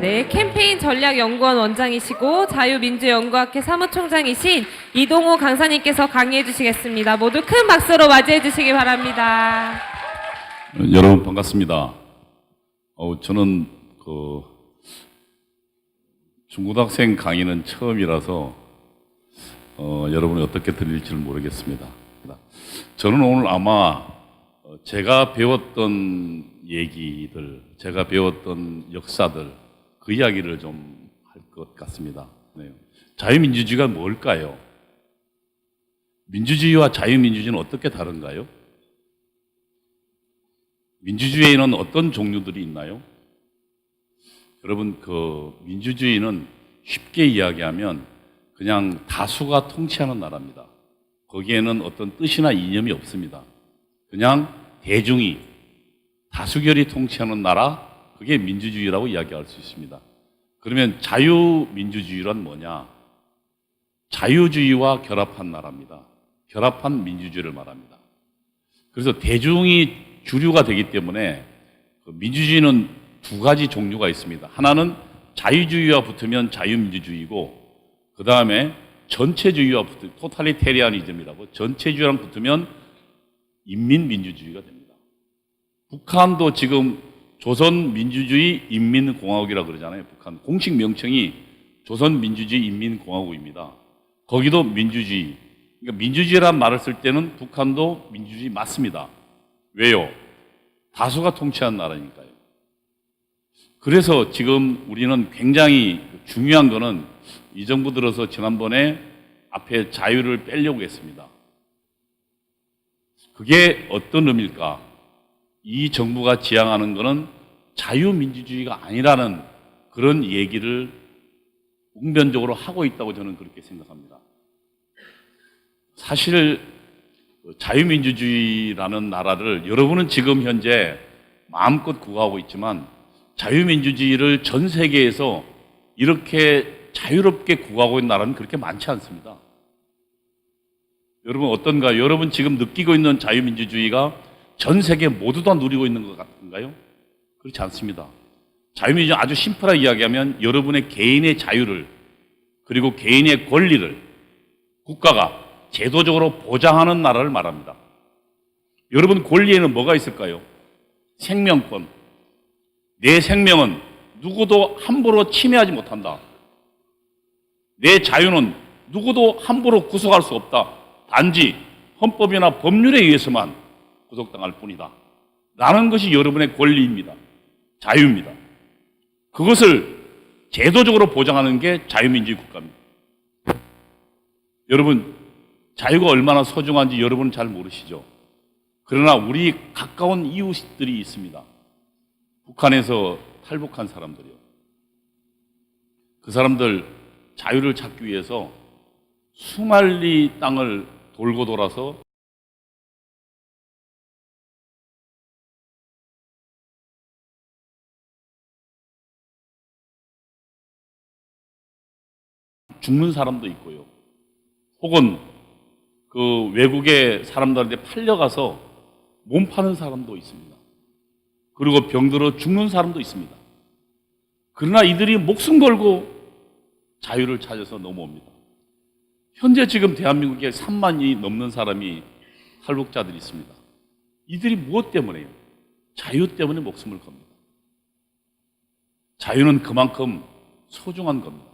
네, 캠페인 전략연구원 원장이시고 자유민주연구학회 사무총장이신 이동호 강사님께서 강의해 주시겠습니다. 모두 큰 박수로 맞이해 주시기 바랍니다. 여러분 반갑습니다. 저는 중고등학생 강의는 처음이라서 여러분이 어떻게 들릴지를 모르겠습니다. 저는 오늘 아마 제가 배웠던 얘기들, 제가 배웠던 역사들, 그 이야기를 좀 할 것 같습니다. 네. 자유민주주의가 뭘까요? 민주주의와 자유민주주의는 어떻게 다른가요? 민주주의에는 어떤 종류들이 있나요? 여러분, 민주주의는 쉽게 이야기하면 그냥 다수가 통치하는 나라입니다. 거기에는 어떤 뜻이나 이념이 없습니다. 그냥 대중이, 다수결이 통치하는 나라, 그게 민주주의라고 이야기할 수 있습니다. 그러면 자유민주주의란 뭐냐? 자유주의와 결합한 나라입니다. 결합한 민주주의를 말합니다. 그래서 대중이 주류가 되기 때문에 민주주의는 두 가지 종류가 있습니다. 하나는 자유주의와 붙으면 자유민주주의고, 그 다음에 전체주의와 붙으면 토탈리테리아니즘이라고, 전체주의랑 붙으면 인민민주주의가 됩니다. 북한도 지금 조선민주주의 인민공화국이라고 그러잖아요. 북한 공식 명칭이 조선민주주의 인민공화국입니다. 거기도 민주주의, 그러니까 민주주의란 말을 쓸 때는 북한도 민주주의 맞습니다. 왜요? 다수가 통치한 나라니까요. 그래서 지금 우리는 굉장히 중요한 거는 이 정부 들어서 지난번에 앞에 자유를 빼려고 했습니다. 그게 어떤 의미일까? 이 정부가 지향하는 것은 자유민주주의가 아니라는 그런 얘기를 웅변적으로 하고 있다고 저는 그렇게 생각합니다. 사실 자유민주주의라는 나라를 여러분은 지금 현재 마음껏 구가하고 있지만 자유민주주의를 전 세계에서 이렇게 자유롭게 구가하고 있는 나라는 그렇게 많지 않습니다. 여러분 어떤가요? 여러분 지금 느끼고 있는 자유민주주의가 전 세계 모두 다 누리고 있는 것 같은가요? 그렇지 않습니다. 자유민주주의 아주 심플하게 이야기하면 여러분의 개인의 자유를 그리고 개인의 권리를 국가가 제도적으로 보장하는 나라를 말합니다. 여러분 권리에는 뭐가 있을까요? 생명권. 내 생명은 누구도 함부로 침해하지 못한다. 내 자유는 누구도 함부로 구속할 수 없다. 단지 헌법이나 법률에 의해서만 구속당할 뿐이다. 라는 것이 여러분의 권리입니다. 자유입니다. 그것을 제도적으로 보장하는 게 자유민주주의 국가입니다. 여러분, 자유가 얼마나 소중한지 여러분은 잘 모르시죠? 그러나 우리 가까운 이웃들이 있습니다. 북한에서 탈북한 사람들이요. 그 사람들 자유를 찾기 위해서 수말리 땅을 돌고 돌아서 죽는 사람도 있고요. 혹은 그 외국의 사람들한테 팔려가서 몸 파는 사람도 있습니다. 그리고 병들어 죽는 사람도 있습니다. 그러나 이들이 목숨 걸고 자유를 찾아서 넘어옵니다. 현재 지금 대한민국에 3만이 넘는 사람이 탈북자들이 있습니다. 이들이 무엇 때문에요? 자유 때문에 목숨을 겁니다. 자유는 그만큼 소중한 겁니다.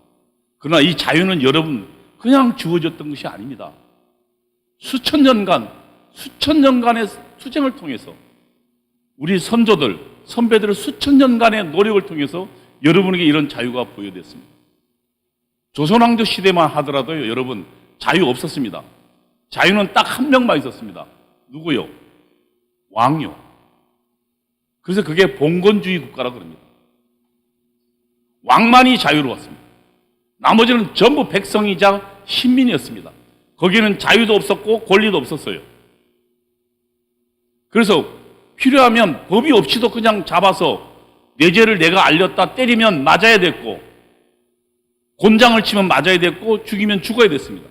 그러나 이 자유는 여러분 그냥 주어졌던 것이 아닙니다. 수천 년간의 투쟁을 통해서 우리 선조들, 선배들의 수천 년간의 노력을 통해서 여러분에게 이런 자유가 부여됐습니다. 조선왕조 시대만 하더라도요, 여러분 자유 없었습니다. 자유는 딱 한 명만 있었습니다. 누구요? 왕요. 그래서 그게 봉건주의 국가라고 그럽니다. 왕만이 자유로웠습니다. 나머지는 전부 백성이자 신민이었습니다. 거기는 자유도 없었고 권리도 없었어요. 그래서 필요하면 법이 없이도 그냥 잡아서 내 죄를 내가 알렸다 때리면 맞아야 됐고, 곤장을 치면 맞아야 됐고, 죽이면 죽어야 됐습니다.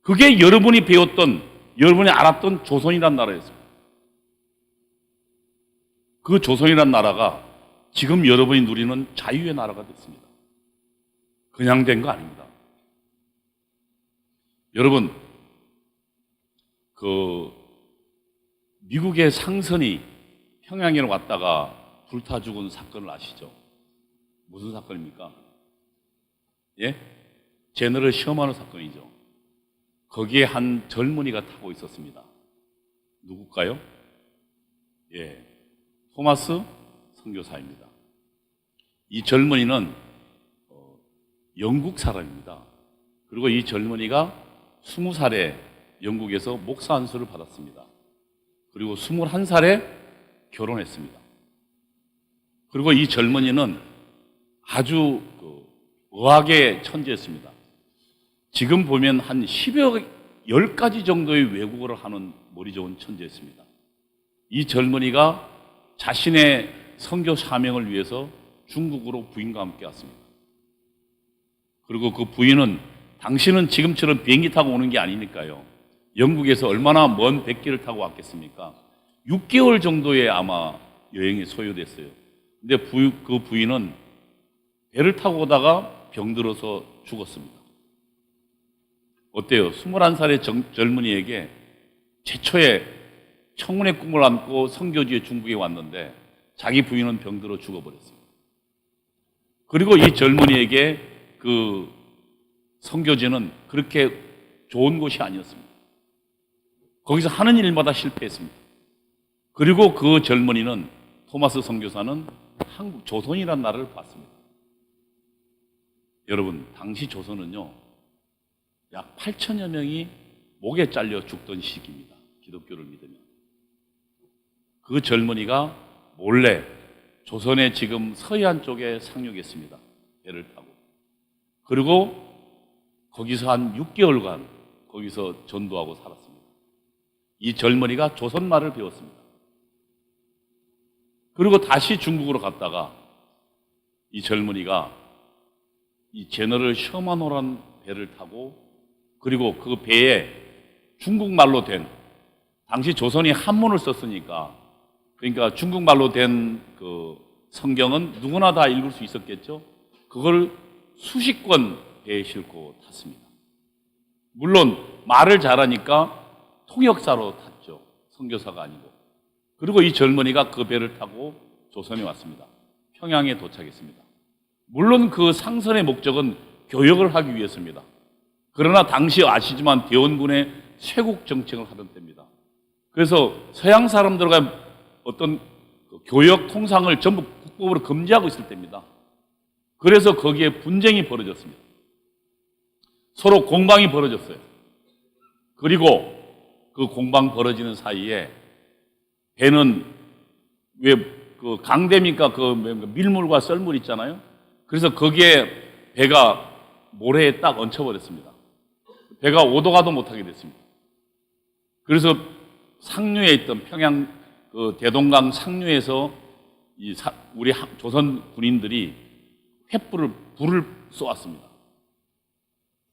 그게 여러분이 배웠던, 여러분이 알았던 조선이란 나라였습니다. 그 조선이란 나라가 지금 여러분이 누리는 자유의 나라가 됐습니다. 그냥 된 거 아닙니다. 여러분, 미국의 상선이 평양에 왔다가 불타 죽은 사건을 아시죠? 무슨 사건입니까? 예? 제너럴 셔먼 사건이죠. 거기에 한 젊은이가 타고 있었습니다. 누굴까요? 예, 토마스 선교사입니다. 이 젊은이는 영국 사람입니다. 그리고 이 젊은이가 20살에 영국에서 목사 안수를 받았습니다. 그리고 21살에 결혼했습니다. 그리고 이 젊은이는 아주 의학의 천재였습니다. 지금 보면 한 10여 10가지 정도의 외국어를 하는 머리 좋은 천재였습니다. 이 젊은이가 자신의 선교 사명을 위해서 중국으로 부인과 함께 왔습니다. 그리고 그 부인은 당신은 지금처럼 비행기 타고 오는 게 아니니까요. 영국에서 얼마나 먼 백기를 타고 왔겠습니까? 6개월 정도의 아마 여행이 소요됐어요. 근데 그 부인은 배를 타고 오다가 병들어서 죽었습니다. 어때요? 21살의 젊은이에게 최초의 청운의 꿈을 안고 선교지에 중국에 왔는데 자기 부인은 병들어 죽어버렸습니다. 그리고 이 젊은이에게 그 선교지는 그렇게 좋은 곳이 아니었습니다. 거기서 하는 일마다 실패했습니다. 그리고 그 젊은이는 토마스 선교사는 한국 조선이라는 나라를 봤습니다. 여러분, 당시 조선은요 약 8천여 명이 목에 잘려 죽던 시기입니다. 기독교를 믿으면. 그 젊은이가 몰래 조선의 지금 서해안 쪽에 상륙했습니다. 배를 타고. 그리고 거기서 한 6개월간 거기서 전도하고 살았습니다. 이 젊은이가 조선말을 배웠습니다. 그리고 다시 중국으로 갔다가 이 젊은이가 이 제너럴 셔먼호라는 배를 타고 그리고 그 배에 중국말로 된 당시 조선이 한문을 썼으니까 그러니까 중국말로 된 그 성경은 누구나 다 읽을 수 있었겠죠. 그걸 수십 권 배에 싣고 탔습니다. 물론 말을 잘하니까 통역사로 탔죠. 선교사가 아니고. 그리고 이 젊은이가 그 배를 타고 조선에 왔습니다. 평양에 도착했습니다. 물론 그 상선의 목적은 교역을 하기 위해서입니다. 그러나 당시 아시지만 대원군의 쇄국 정책을 하던 때입니다. 그래서 서양 사람들과 어떤 교역 통상을 전부 국법으로 금지하고 있을 때입니다. 그래서 거기에 분쟁이 벌어졌습니다. 서로 공방이 벌어졌어요. 그리고 그 공방 벌어지는 사이에 배는 왜 그 강대입니까? 그 밀물과 썰물 있잖아요. 그래서 거기에 배가 모래에 딱 얹혀버렸습니다. 배가 오도 가도 못하게 됐습니다. 그래서 상류에 있던 평양 그 대동강 상류에서 우리 조선 군인들이 불을 쏘았습니다.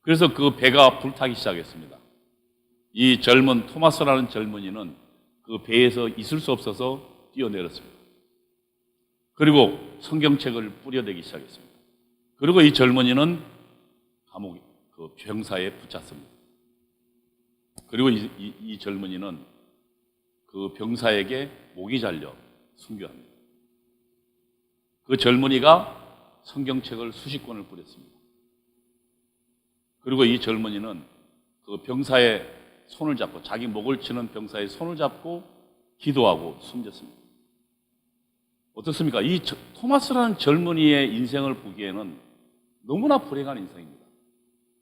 그래서 그 배가 불타기 시작했습니다. 이 젊은 토마스라는 젊은이는 그 배에서 있을 수 없어서 뛰어내렸습니다. 그리고 성경책을 뿌려대기 시작했습니다. 그리고 이 젊은이는 감옥 그 병사에 붙였습니다. 그리고 이 젊은이는 그 병사에게 목이 잘려 순교합니다. 그 젊은이가 성경책을 수십 권을 뿌렸습니다. 그리고 이 젊은이는 그 병사의 손을 잡고 자기 목을 치는 병사의 손을 잡고 기도하고 숨졌습니다. 어떻습니까? 이 토마스라는 젊은이의 인생을 보기에는 너무나 불행한 인생입니다.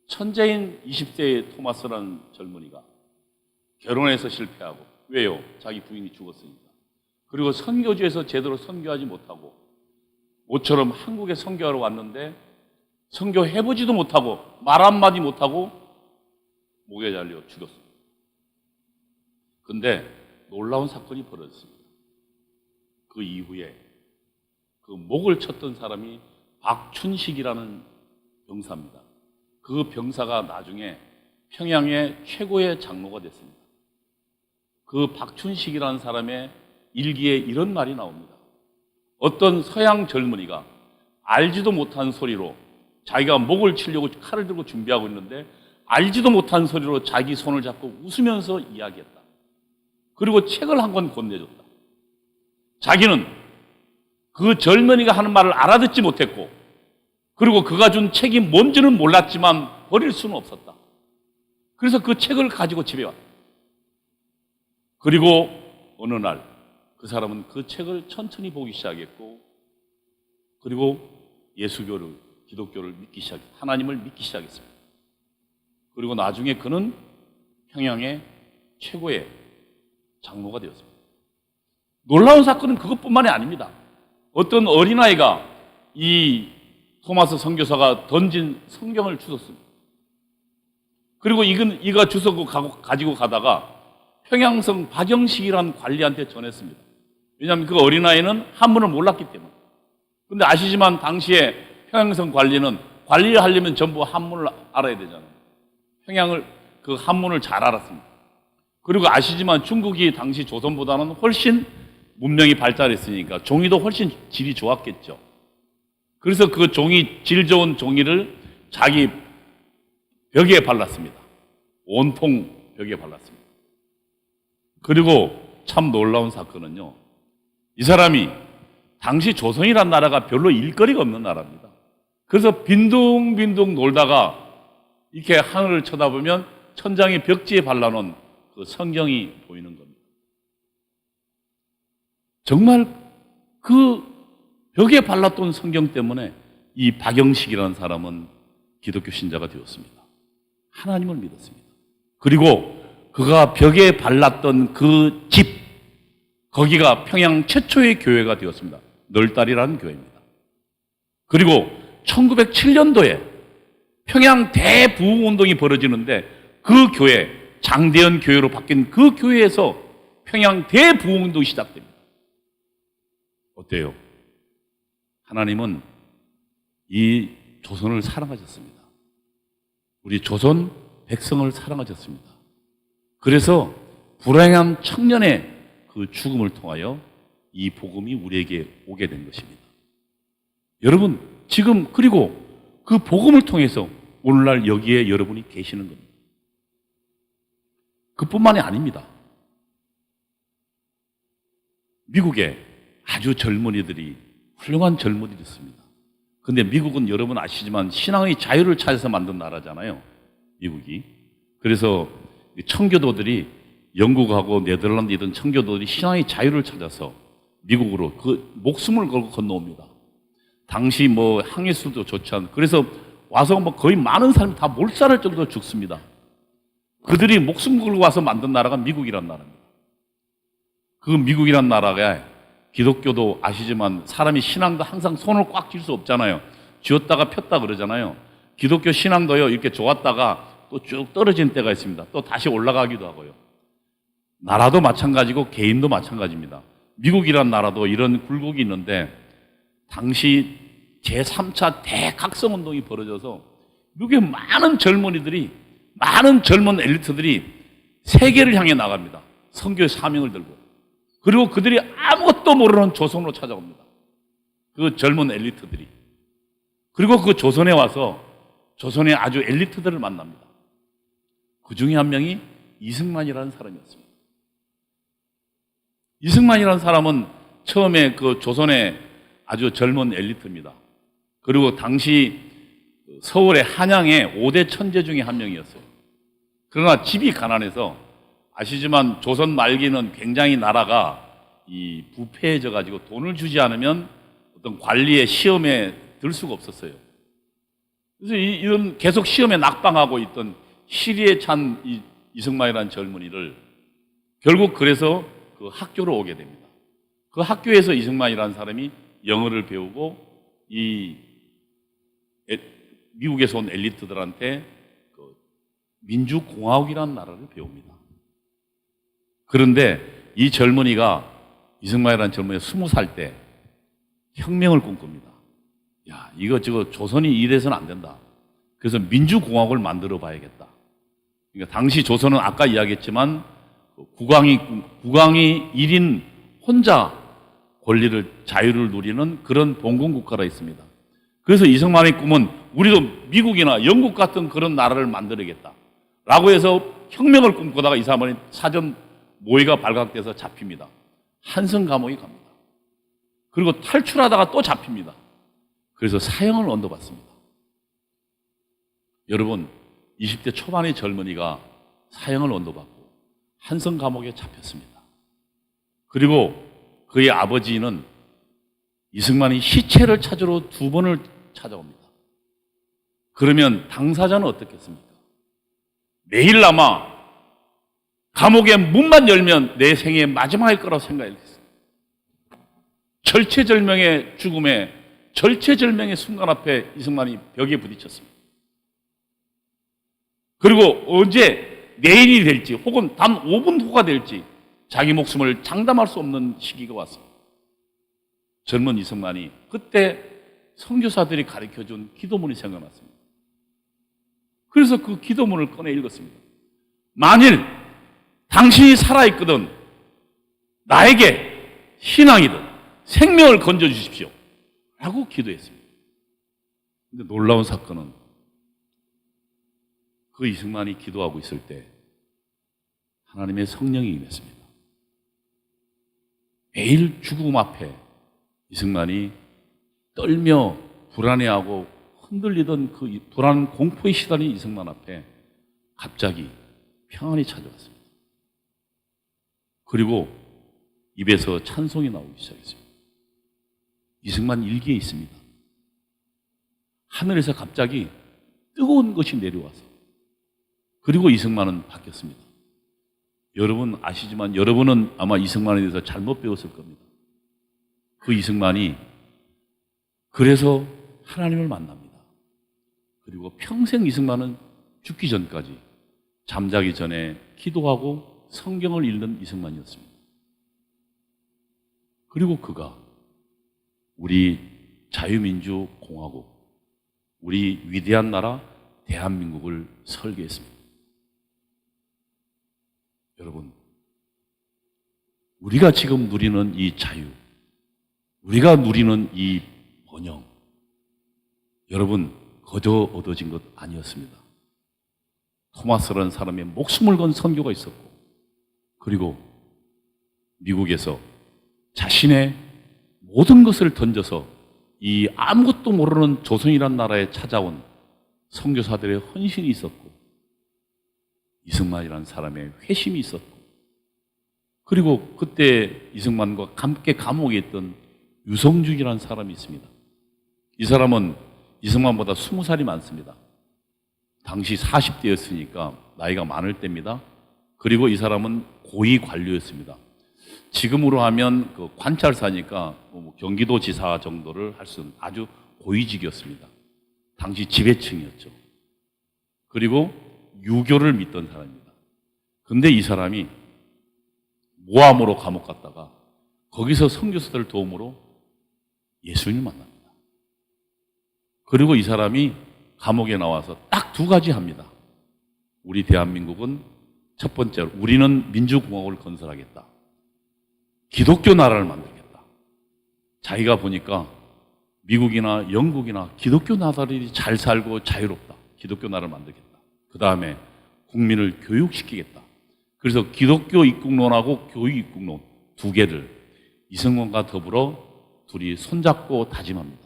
천재인 20세의 토마스라는 젊은이가 결혼해서 실패하고 왜요? 자기 부인이 죽었으니까. 그리고 선교지에서 제대로 선교하지 못하고 모처럼 한국에 선교하러 왔는데 선교해보지도 못하고 말 한마디 못하고 목에 잘려 죽었습니다. 근데 놀라운 사건이 벌어졌습니다. 그 이후에 그 목을 쳤던 사람이 박춘식이라는 병사입니다. 그 병사가 나중에 평양의 최고의 장로가 됐습니다. 그 박춘식이라는 사람의 일기에 이런 말이 나옵니다. 어떤 서양 젊은이가 알지도 못한 소리로 자기가 목을 치려고 칼을 들고 준비하고 있는데 알지도 못한 소리로 자기 손을 잡고 웃으면서 이야기했다. 그리고 책을 한 권 건네줬다. 자기는 그 젊은이가 하는 말을 알아듣지 못했고 그리고 그가 준 책이 뭔지는 몰랐지만 버릴 수는 없었다. 그래서 그 책을 가지고 집에 왔다. 그리고 어느 날 그 사람은 그 책을 천천히 보기 시작했고 그리고 예수교를, 기독교를 믿기 시작했습니다. 하나님을 믿기 시작했습니다. 그리고 나중에 그는 평양의 최고의 장로가 되었습니다. 놀라운 사건은 그것뿐만이 아닙니다. 어떤 어린아이가 이 토마스 선교사가 던진 성경을 주웠습니다. 그리고 이가 주워 가지고 가다가 평양성 박영식이라는 관리한테 전했습니다. 왜냐하면 그 어린아이는 한문을 몰랐기 때문에. 근데 아시지만 당시에 평양성 관리는 관리를 하려면 전부 한문을 알아야 되잖아요. 평양을 그 한문을 잘 알았습니다. 그리고 아시지만 중국이 당시 조선보다는 훨씬 문명이 발달했으니까 종이도 훨씬 질이 좋았겠죠. 그래서 그 질 좋은 종이를 자기 벽에 발랐습니다. 온통 벽에 발랐습니다. 그리고 참 놀라운 사건은요. 이 사람이 당시 조선이란 나라가 별로 일거리가 없는 나라입니다. 그래서 빈둥빈둥 놀다가 이렇게 하늘을 쳐다보면 천장에 벽지에 발라놓은 그 성경이 보이는 겁니다. 정말 그 벽에 발랐던 성경 때문에 이 박영식이라는 사람은 기독교 신자가 되었습니다. 하나님을 믿었습니다. 그리고 그가 벽에 발랐던 그 집, 거기가 평양 최초의 교회가 되었습니다. 널다리라는 교회입니다. 그리고 1907년도에 평양 대부흥운동이 벌어지는데 그 교회, 장대현 교회로 바뀐 그 교회에서 평양 대부흥운동이 시작됩니다. 어때요? 하나님은 이 조선을 사랑하셨습니다. 우리 조선 백성을 사랑하셨습니다. 그래서 불행한 청년의 그 죽음을 통하여 이 복음이 우리에게 오게 된 것입니다. 여러분, 지금 그리고 그 복음을 통해서 오늘날 여기에 여러분이 계시는 겁니다. 그뿐만이 아닙니다. 미국에 아주 젊은이들이, 훌륭한 젊은이들이 있습니다. 근데 미국은 여러분 아시지만 신앙의 자유를 찾아서 만든 나라잖아요. 미국이. 그래서 청교도들이 영국하고 네덜란드이던 청교도들이 신앙의 자유를 찾아서 미국으로 그 목숨을 걸고 건너옵니다. 당시 뭐 항해술도 좋지 않고 그래서 와서 뭐 거의 많은 사람이 다 몰살할 정도로 죽습니다. 그들이 목숨 걸고 와서 만든 나라가 미국이란 나라입니다. 그 미국이란 나라가 기독교도 아시지만 사람이 신앙도 항상 손을 꽉 쥘 수 없잖아요. 쥐었다가 폈다 그러잖아요. 기독교 신앙도요, 이렇게 좋았다가 또 쭉 떨어진 때가 있습니다. 또 다시 올라가기도 하고요. 나라도 마찬가지고 개인도 마찬가지입니다. 미국이란 나라도 이런 굴곡이 있는데 당시 제3차 대각성운동이 벌어져서 미국의 많은 젊은이들이, 많은 젊은 엘리트들이 세계를 향해 나갑니다. 선교의 사명을 들고. 그리고 그들이 아무것도 모르는 조선으로 찾아옵니다. 그 젊은 엘리트들이. 그리고 그 조선에 와서 조선의 아주 엘리트들을 만납니다. 그 중에 한 명이 이승만이라는 사람이었습니다. 이승만이라는 사람은 처음에 그 조선의 아주 젊은 엘리트입니다. 그리고 당시 서울의 한양의 5대 천재 중에 한 명이었어요. 그러나 집이 가난해서 아시지만 조선 말기는 굉장히 나라가 이 부패해져 가지고 돈을 주지 않으면 어떤 관리의 시험에 들 수가 없었어요. 그래서 이런 계속 시험에 낙방하고 있던 시리에 찬 이승만이라는 젊은이를 결국 그래서 그 학교로 오게 됩니다. 그 학교에서 이승만이라는 사람이 영어를 배우고 이 미국에서 온 엘리트들한테 그 민주공화국이라는 나라를 배웁니다. 그런데 이 젊은이가 이승만이라는 젊은이가 20살 때 혁명을 꿈꿉니다. 야, 이거 조선이 이래서는 안 된다. 그래서 민주공화국을 만들어 봐야겠다. 그러니까 당시 조선은 아까 이야기했지만 국왕이 1인 혼자 권리를, 자유를 누리는 그런 봉건국가라 있습니다. 그래서 이승만의 꿈은 우리도 미국이나 영국 같은 그런 나라를 만들어야겠다 라고 해서 혁명을 꿈꾸다가 이 사람이 사전 모의가 발각돼서 잡힙니다. 한성 감옥에 갑니다. 그리고 탈출하다가 또 잡힙니다. 그래서 사형을 언도받습니다. 여러분, 20대 초반의 젊은이가 사형을 언도받고 한성 감옥에 잡혔습니다. 그리고 그의 아버지는 이승만이 시체를 찾으러 2번을 찾아옵니다. 그러면 당사자는 어떻겠습니까? 내일나마 감옥의 문만 열면 내 생의 마지막일 거라고 생각했어요. 절체절명의 죽음에, 절체절명의 순간 앞에 이승만이 벽에 부딪혔습니다. 그리고 언제 내일이 될지 혹은 단 5분 후가 될지 자기 목숨을 장담할 수 없는 시기가 왔습니다. 젊은 이승만이 그때 선교사들이 가르쳐준 기도문이 생각났습니다. 그래서 그 기도문을 꺼내 읽었습니다. 만일 당신이 살아있거든 나에게 신앙이든 생명을 건져주십시오 라고 기도했습니다. 근데 놀라운 사건은 그 이승만이 기도하고 있을 때 하나님의 성령이 임했습니다. 매일 죽음 앞에 이승만이 떨며 불안해하고 흔들리던 그 불안 공포에 시달린 이승만 앞에 갑자기 평안이 찾아왔습니다. 그리고 입에서 찬송이 나오기 시작했습니다. 이승만 일기에 있습니다. 하늘에서 갑자기 뜨거운 것이 내려와서 그리고 이승만은 바뀌었습니다. 여러분 아시지만 여러분은 아마 이승만에 대해서 잘못 배웠을 겁니다. 그 이승만이 그래서 하나님을 만납니다. 그리고 평생 이승만은 죽기 전까지 잠자기 전에 기도하고 성경을 읽는 이승만이었습니다. 그리고 그가 우리 자유민주공화국, 우리 위대한 나라 대한민국을 설계했습니다. 여러분, 우리가 지금 누리는 이 자유, 우리가 누리는 이 번영, 여러분 거저 얻어진 것 아니었습니다. 토마스라는 사람의 목숨을 건 선교가 있었고, 그리고 미국에서 자신의 모든 것을 던져서 이 아무것도 모르는 조선이라는 나라에 찾아온 선교사들의 헌신이 있었고, 이승만이라는 사람의 회심이 있었고, 그리고 그때 이승만과 함께 감옥에 있던 유성준이라는 사람이 있습니다. 이 사람은 이승만보다 20살이 많습니다. 당시 40대였으니까 나이가 많을 때입니다. 그리고 이 사람은 고위 관료였습니다. 지금으로 하면 그 관찰사니까 경기도지사 정도를 할 수 있는 아주 고위직이었습니다. 당시 지배층이었죠. 그리고 유교를 믿던 사람입니다. 근데 이 사람이 모함으로 감옥 갔다가 거기서 선교사들 도움으로 예수님을 만납니다. 그리고 이 사람이 감옥에 나와서 딱 2가지 합니다. 우리 대한민국은 첫 번째로 우리는 민주공화국을 건설하겠다. 기독교 나라를 만들겠다. 자기가 보니까 미국이나 영국이나 기독교 나라들이 잘 살고 자유롭다. 기독교 나라를 만들겠다. 그 다음에 국민을 교육시키겠다. 그래서 기독교 입국론하고 교육 입국론 2개를 이승만과 더불어 둘이 손잡고 다짐합니다.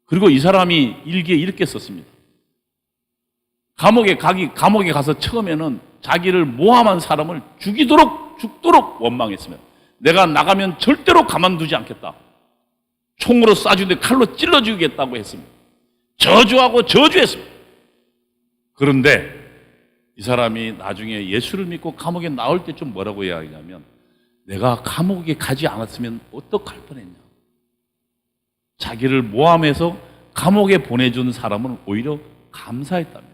그리고 이 사람이 일기에 이렇게 썼습니다. 감옥에 가서 처음에는 자기를 모함한 사람을 죽도록 원망했으며 내가 나가면 절대로 가만두지 않겠다. 총으로 쏴주되 칼로 찔러 죽이겠다고 했습니다. 저주하고 저주했습니다. 그런데 이 사람이 나중에 예수를 믿고 감옥에 나올 때 좀 뭐라고 이야기하냐면 내가 감옥에 가지 않았으면 어떡할 뻔했냐. 자기를 모함해서 감옥에 보내준 사람은 오히려 감사했답니다.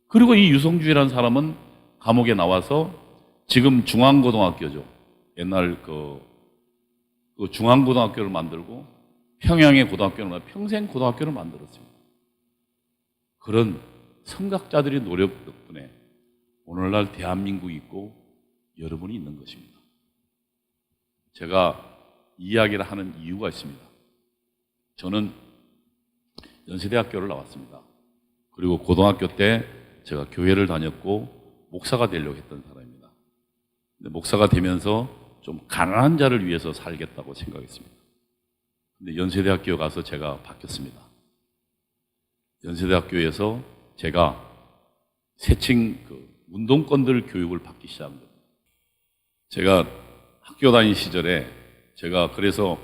그리고 이 유성주이라는 사람은 감옥에 나와서 지금 중앙고등학교죠. 옛날 그 중앙고등학교를 만들고 평양의 고등학교는 평생 고등학교를 만들었습니다. 그런 선각자들의 노력 덕분에 오늘날 대한민국이 있고 여러분이 있는 것입니다. 제가 이야기를 하는 이유가 있습니다. 저는 연세대학교를 나왔습니다. 그리고 고등학교 때 제가 교회를 다녔고 목사가 되려고 했던 사람입니다. 근데 목사가 되면서 좀 가난한 자를 위해서 살겠다고 생각했습니다. 근데 연세대학교 가서 제가 바뀌었습니다. 연세대학교에서 제가 세층 운동권들 교육을 받기 시작한 겁니다. 제가 학교 다닌 시절에 제가 그래서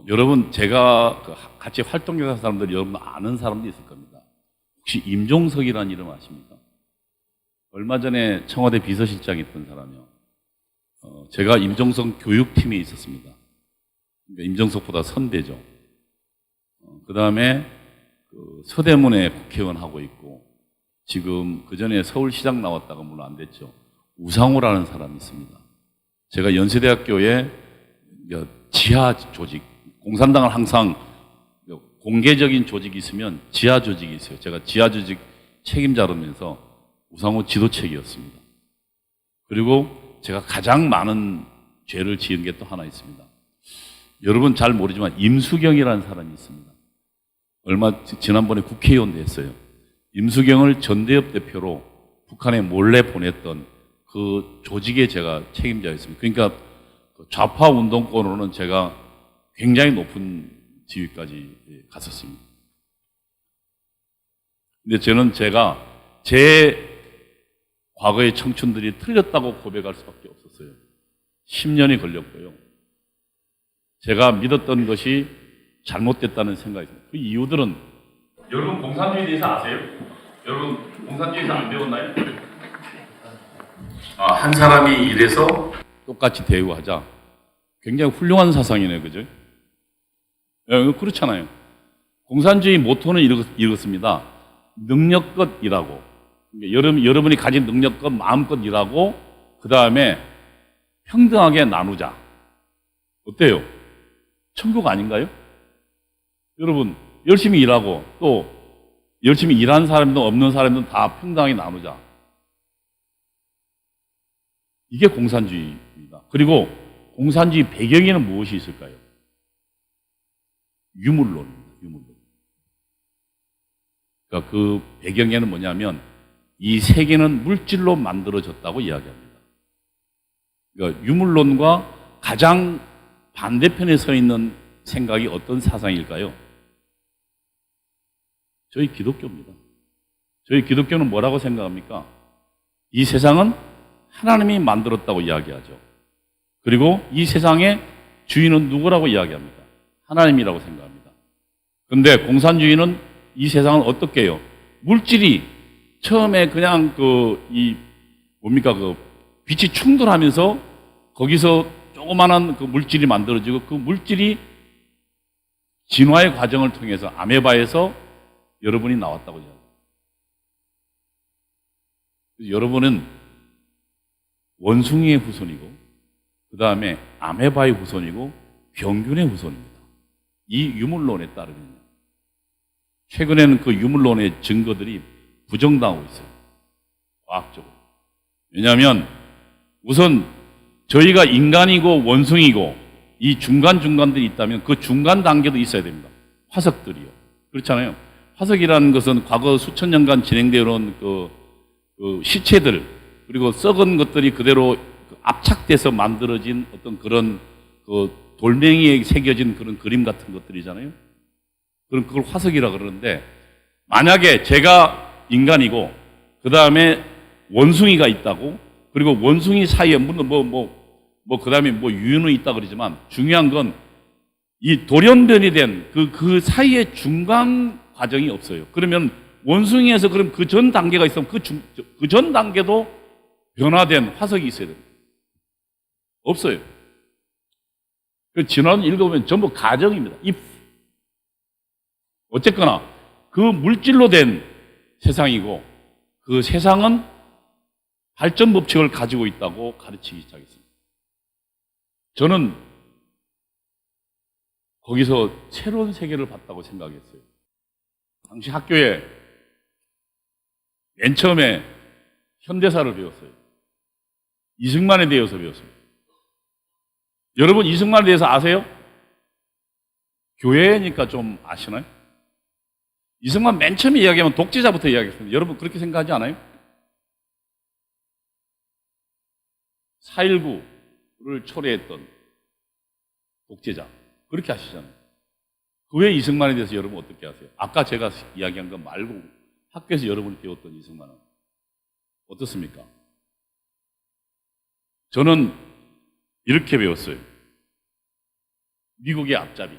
여러분 제가 같이 활동했던 사람들 여러분 아는 사람도 있을 겁니다. 혹시 임종석이라는 이름 아십니까? 얼마 전에 청와대 비서실장 했던 사람이요. 제가 임종석 교육팀에 있었습니다. 그러니까 임종석보다 선배죠. 그 다음에 서대문에 국회의원 하고 있고 지금 그 전에 서울시장 나왔다가 물론 안 됐죠. 우상호라는 사람이 있습니다. 제가 연세대학교에 지하 조직, 공산당은 항상 공개적인 조직이 있으면 지하 조직이 있어요. 제가 지하 조직 책임자로면서 우상호 지도책이었습니다. 그리고 제가 가장 많은 죄를 지은 게 또 하나 있습니다. 여러분 잘 모르지만 임수경이라는 사람이 있습니다. 지난번에 국회의원 됐어요. 임수경을 전대협 대표로 북한에 몰래 보냈던 그 조직에 제가 책임자였습니다. 그러니까 좌파 운동권으로는 제가 굉장히 높은 지위까지 갔었습니다. 근데 저는 제 과거의 청춘들이 틀렸다고 고백할 수밖에 없었어요. 10년이 걸렸고요. 제가 믿었던 것이 잘못됐다는 생각이 듭니다. 그 이유들은 여러분 공산주의에 대해서 아세요? 여러분 공산주의에서 안 배웠나요? 한 사람이 이래서 똑같이 대우하자. 굉장히 훌륭한 사상이네요. 그죠? 그렇잖아요. 공산주의 모토는 이렇습니다. 능력껏 일하고 여러분이 가진 능력껏 마음껏 일하고 그 다음에 평등하게 나누자. 어때요? 천국 아닌가요? 여러분 열심히 일하고 또 열심히 일하는 사람도 없는 사람도 다 평등하게 나누자. 이게 공산주의입니다. 그리고 공산주의 배경에는 무엇이 있을까요? 유물론입니다. 유물론. 그러니까 그 배경에는 뭐냐면 이 세계는 물질로 만들어졌다고 이야기합니다. 그러니까 유물론과 가장 반대편에 서 있는 생각이 어떤 사상일까요? 저희 기독교입니다. 저희 기독교는 뭐라고 생각합니까? 이 세상은 하나님이 만들었다고 이야기하죠. 그리고 이 세상의 주인은 누구라고 이야기합니까? 하나님이라고 생각합니다. 그런데 공산주의는 이 세상은 어떻게 해요? 물질이 처음에 그냥 빛이 충돌하면서 거기서 조그마한 그 물질이 만들어지고 그 물질이 진화의 과정을 통해서 아메바에서 여러분이 나왔다고 이야기합니다. 여러분은 원숭이의 후손이고 그 다음에 아메바의 후손이고 병균의 후손입니다. 이 유물론에 따르면요. 최근에는 그 유물론의 증거들이 부정당하고 있어요. 과학적으로. 왜냐하면 우선 저희가 인간이고 원숭이고 이 중간들이 있다면 그 중간 단계도 있어야 됩니다. 화석들이요. 그렇잖아요. 화석이라는 것은 과거 수천 년간 진행되어 온 그 시체들 그리고 썩은 것들이 그대로 압착돼서 만들어진 어떤 그런 돌멩이에 새겨진 그런 그림 같은 것들이잖아요. 그럼 그걸 화석이라 그러는데 만약에 제가 인간이고 그 다음에 원숭이가 있다고 그리고 원숭이 사이에 물론 그 다음에 유인은 있다 그러지만 중요한 건 이 돌연변이 된 그 사이에 중간 과정이 없어요. 그러면 원숭이에서 그럼 그 전 단계가 있으면 그 전 단계도 변화된 화석이 있어야 됩니다. 없어요. 그 진화론 읽어보면 전부 가정입니다. 어쨌거나 그 물질로 된 세상이고 그 세상은 발전 법칙을 가지고 있다고 가르치기 시작했습니다. 저는 거기서 새로운 세계를 봤다고 생각했어요. 당시 학교에 맨 처음에 현대사를 배웠어요. 이승만에 대해서 배웠습니다. 여러분 이승만에 대해서 아세요? 교회니까 좀 아시나요? 이승만 맨 처음에 이야기하면 독재자부터 이야기했습니다. 여러분 그렇게 생각하지 않아요? 4.19를 초래했던 독재자 그렇게 하시잖아요. 그 외 이승만에 대해서 여러분 어떻게 아세요? 아까 제가 이야기한 것 말고 학교에서 여러분이 배웠던 이승만은 어떻습니까? 저는 이렇게 배웠어요. 미국의 앞잡이,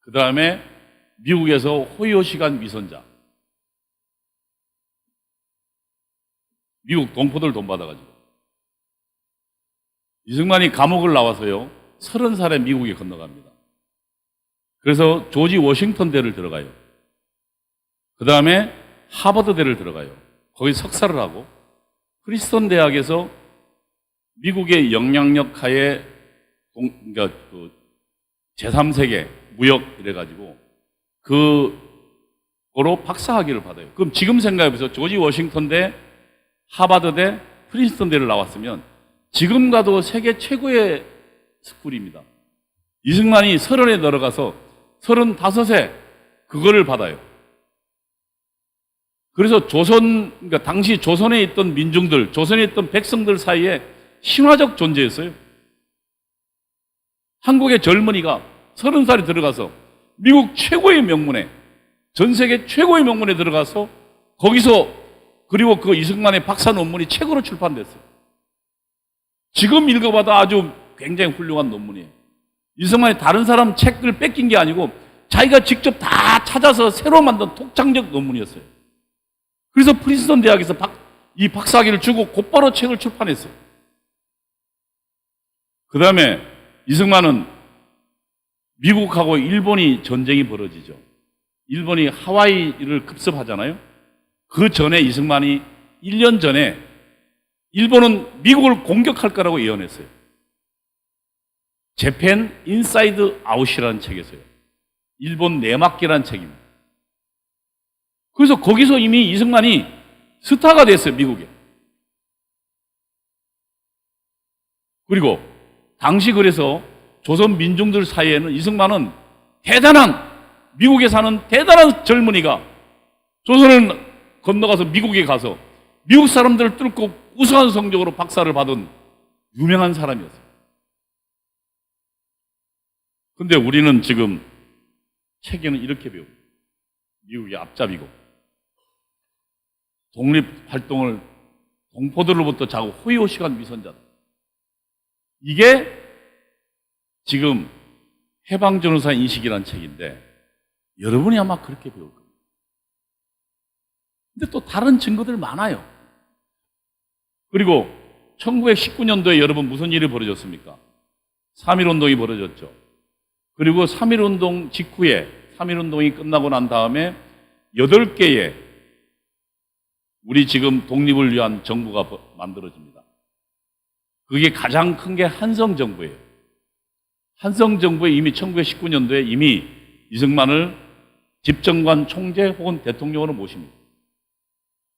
그 다음에 미국에서 호요시간 위선자, 미국 동포들 돈 받아가지고 이승만이 감옥을 나와서요 30살에 미국에 건너갑니다. 그래서 조지 워싱턴대를 들어가요. 그 다음에 하버드대를 들어가요. 거기 석사를 하고 프린스턴 대학에서 미국의 영향력 하에 그러니까 제3세계 무역 이래가지고 그거로 박사학위를 받아요. 그럼 지금 생각해보세요. 조지 워싱턴대, 하버드대, 프린스턴대를 나왔으면 지금 가도 세계 최고의 스쿨입니다. 이승만이 30에 들어가서 35세 그거를 받아요. 그래서 그러니까 당시 조선에 있던 민중들, 조선에 있던 백성들 사이에 신화적 존재였어요. 한국의 젊은이가 30살에 들어가서 미국 최고의 명문에, 전 세계 최고의 명문에 들어가서 거기서 그리고 그 이승만의 박사 논문이 책으로 출판됐어요. 지금 읽어봐도 아주 굉장히 훌륭한 논문이에요. 이승만이 다른 사람 책을 뺏긴 게 아니고 자기가 직접 다 찾아서 새로 만든 독창적 논문이었어요. 그래서 프린스턴 대학에서 이 박사학위를 주고 곧바로 책을 출판했어요. 그 다음에 이승만은 미국하고 일본이 전쟁이 벌어지죠. 일본이 하와이를 급습하잖아요. 그 전에 이승만이 1년 전에 일본은 미국을 공격할 거라고 예언했어요. 재팬 인사이드 아웃이라는 책이었어요. 일본 내막기라는 책입니다. 그래서 거기서 이미 이승만이 스타가 됐어요, 미국에. 그리고 당시 그래서 조선 민중들 사이에는 이승만은 미국에 사는 대단한 젊은이가 조선을 건너가서 미국에 가서 미국 사람들을 뚫고 우수한 성적으로 박사를 받은 유명한 사람이었어요. 근데 우리는 지금 책에는 이렇게 배웁니다. 미국의 앞잡이고 독립활동을 동포들로부터 자고 호의호식한 위선자다. 이게 지금 해방전후사 인식이라는 책인데 여러분이 아마 그렇게 배울 겁니다. 근데 또 다른 증거들 많아요. 그리고 1919년도에 여러분 무슨 일이 벌어졌습니까? 3.1운동이 벌어졌죠. 그리고 3.1운동 직후에 3.1운동이 끝나고 난 다음에 8개의 우리 지금 독립을 위한 정부가 만들어집니다. 그게 가장 큰 게 한성정부예요. 한성정부에 이미 1919년도에 이미 이승만을 집정관 총재 혹은 대통령으로 모십니다.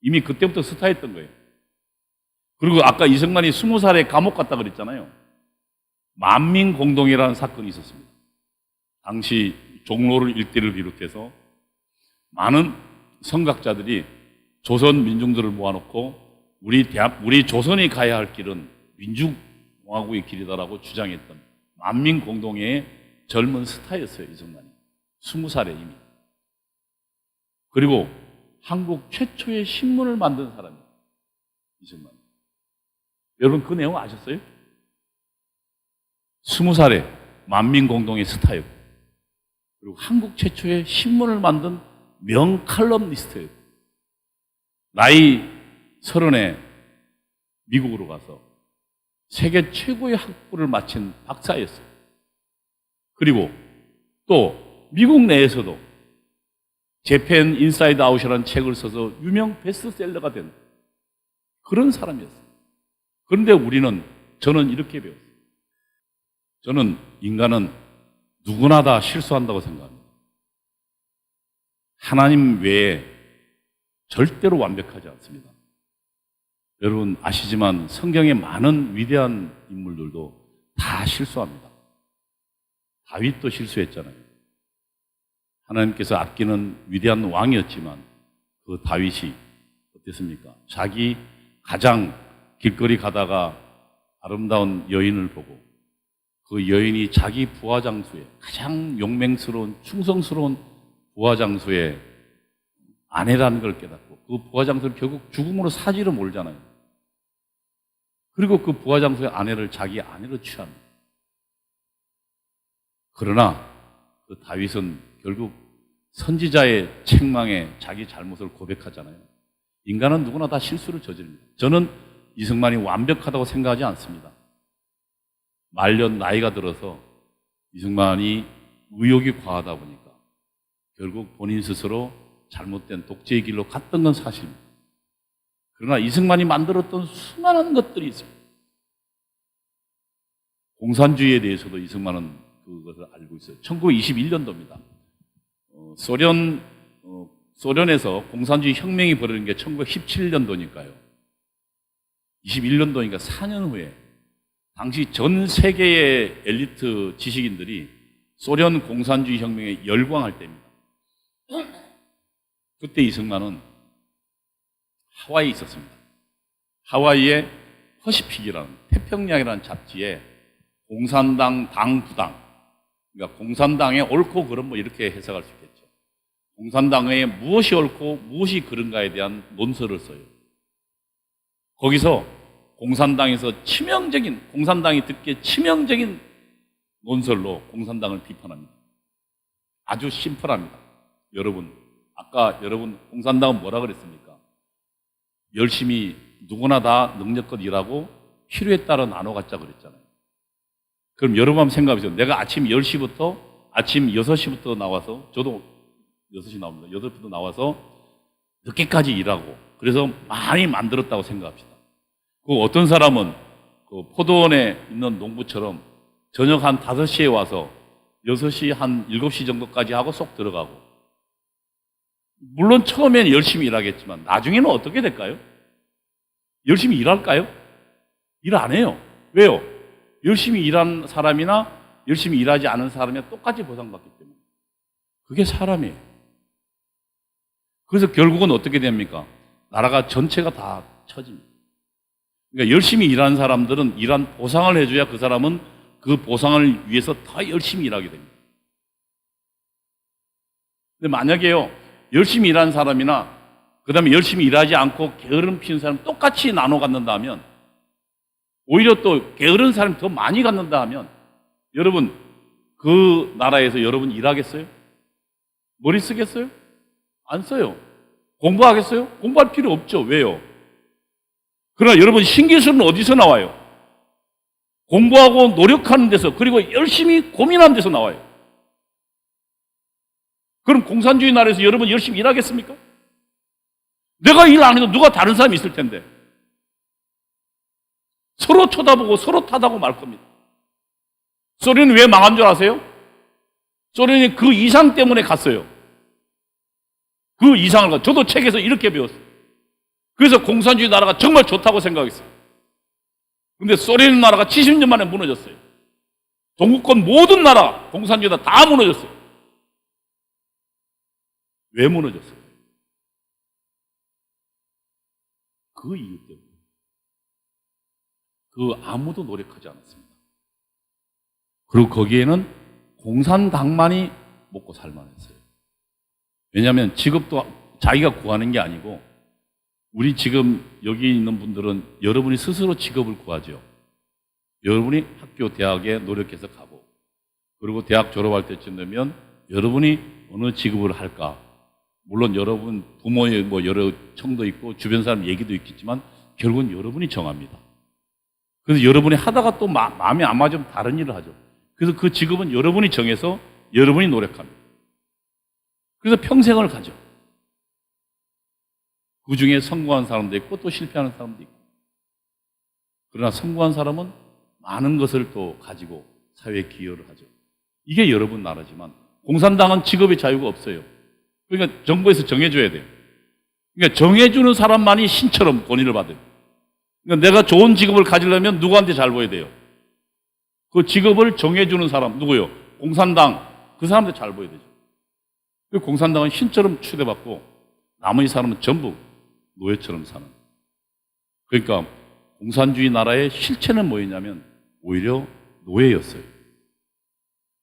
이미 그때부터 스타였던 거예요. 그리고 아까 이승만이 20살에 감옥 갔다 그랬잖아요. 만민공동이라는 사건이 있었습니다. 당시 종로를 일대를 비롯해서 많은 선각자들이 조선 민중들을 모아놓고 우리 조선이 가야 할 길은 민주공화국의 길이다라고 주장했던 만민공동의 젊은 스타였어요, 이승만이. 20살에 이미. 그리고 한국 최초의 신문을 만든 사람이에요, 이승만. 여러분 그 내용 아셨어요? 20살에 만민공동의 스타였고 그리고 한국 최초의 신문을 만든 명칼럼니스트예요. 나이 30에 미국으로 가서 세계 최고의 학부를 마친 박사였어요. 그리고 또 미국 내에서도 재팬 인사이드 아웃이라는 책을 써서 유명 베스트셀러가 된 그런 사람이었어요. 그런데 저는 이렇게 배웠어요. 저는 인간은 누구나 다 실수한다고 생각합니다. 하나님 외에 절대로 완벽하지 않습니다. 여러분 아시지만 성경의 많은 위대한 인물들도 다 실수합니다. 다윗도 실수했잖아요. 하나님께서 아끼는 위대한 왕이었지만 그 다윗이 어땠습니까? 자기 가장 길거리 가다가 아름다운 여인을 보고 그 여인이 자기 부하장수의 가장 용맹스러운 충성스러운 부하장수의 아내라는 걸 깨닫고 그 부하장수를 결국 죽음으로 사지로 몰잖아요. 그리고 그 부하장수의 아내를 자기 아내로 취합니다. 그러나 그 다윗은 결국 선지자의 책망에 자기 잘못을 고백하잖아요. 인간은 누구나 다 실수를 저지릅니다. 저는 이승만이 완벽하다고 생각하지 않습니다. 말년 나이가 들어서 이승만이 의욕이 과하다 보니까 결국 본인 스스로 잘못된 독재의 길로 갔던 건 사실입니다. 그러나 이승만이 만들었던 수많은 것들이 있습니다. 공산주의에 대해서도 이승만은 그것을 알고 있어요. 1921년도입니다. 소련에서 공산주의 혁명이 벌어진 게 1917년도니까요. 21년도니까 4년 후에 당시 전 세계의 엘리트 지식인들이 소련 공산주의 혁명에 열광할 때입니다. 그때 이승만은 하와이에 있었습니다. 하와이의 퍼시픽이라는 태평양이라는 잡지에 공산당 당부당, 그러니까 공산당의 옳고 그름 뭐 이렇게 해석할 수 있겠죠. 공산당의 무엇이 옳고 무엇이 그른가에 대한 논설을 써요. 거기서 공산당에서 공산당이 듣기에 치명적인 논설로 공산당을 비판합니다. 아주 심플합니다. 아까 여러분 공산당은 뭐라 그랬습니까? 열심히 누구나 다 능력껏 일하고 필요에 따라 나눠 갖자 그랬잖아요. 그럼 여러분 한번 생각해 보세요. 내가 아침 6시부터 나와서, 저도 6시 나옵니다. 8시부터 나와서 늦게까지 일하고 그래서 많이 만들었다고 생각합시다. 그 어떤 사람은 그 포도원에 있는 농부처럼 저녁 한 5시에 와서 6시 한 7시 정도까지 하고 쏙 들어가고, 물론 처음에는 열심히 일하겠지만 나중에는 어떻게 될까요? 열심히 일할까요? 일 안 해요. 왜요? 열심히 일한 사람이나 열심히 일하지 않은 사람이 똑같이 보상받기 때문에. 그게 사람이에요. 그래서 결국은 어떻게 됩니까? 나라가 전체가 다 처집니다. 그러니까 열심히 일하는 사람들은 일한 보상을 해줘야 그 사람은 그 보상을 위해서 더 열심히 일하게 됩니다. 근데 만약에요, 열심히 일하는 사람이나 그 다음에 열심히 일하지 않고 게으름 피운 사람 똑같이 나눠 갖는다 하면, 오히려 또 게으른 사람이 더 많이 갖는다 하면, 여러분 그 나라에서 여러분 일하겠어요? 머리 쓰겠어요? 안 써요. 공부하겠어요? 공부할 필요 없죠. 왜요? 그러나 여러분 신기술은 어디서 나와요? 공부하고 노력하는 데서, 그리고 열심히 고민하는 데서 나와요. 그럼 공산주의 나라에서 여러분 열심히 일하겠습니까? 내가 일 안 해도 누가 다른 사람이 있을 텐데 서로 쳐다보고 서로 탓하고 말 겁니다. 소련이 왜 망한 줄 아세요? 소련이 그 이상 때문에 갔어요. 그 이상을 저도 책에서 이렇게 배웠어요. 그래서 공산주의 나라가 정말 좋다고 생각했어요. 근데 소련 나라가 70년 만에 무너졌어요. 동구권 모든 나라 공산주의 다 무너졌어요. 왜 무너졌어요? 그 이유 때문에. 아무도 노력하지 않았습니다. 그리고 거기에는 공산당만이 먹고 살만했어요. 왜냐하면 직업도 자기가 구하는 게 아니고, 우리 지금 여기 있는 분들은 여러분이 스스로 직업을 구하죠. 여러분이 학교, 대학에 노력해서 가고, 그리고 대학 졸업할 때쯤 되면 여러분이 어느 직업을 할까. 물론 여러분 부모의 여러 청도 있고 주변 사람 얘기도 있겠지만 결국은 여러분이 정합니다. 그래서 여러분이 하다가 또 마음에 안 맞으면 다른 일을 하죠. 그래서 그 직업은 여러분이 정해서 여러분이 노력합니다. 그래서 평생을 가죠. 그 중에 성공한 사람도 있고 또 실패하는 사람도 있고. 그러나 성공한 사람은 많은 것을 또 가지고 사회에 기여를 하죠. 이게 여러분 나라지만 공산당은 직업의 자유가 없어요. 그러니까 정부에서 정해줘야 돼요. 그러니까 정해주는 사람만이 신처럼 권위를 받아요. 그러니까 내가 좋은 직업을 가지려면 누구한테 잘 보여야 돼요? 그 직업을 정해주는 사람 누구요? 공산당. 그 사람들 잘 보여야 되죠. 그 공산당은 신처럼 추대받고 나머지 사람은 전부 노예처럼 사는. 그러니까 공산주의 나라의 실체는 뭐였냐면 오히려 노예였어요.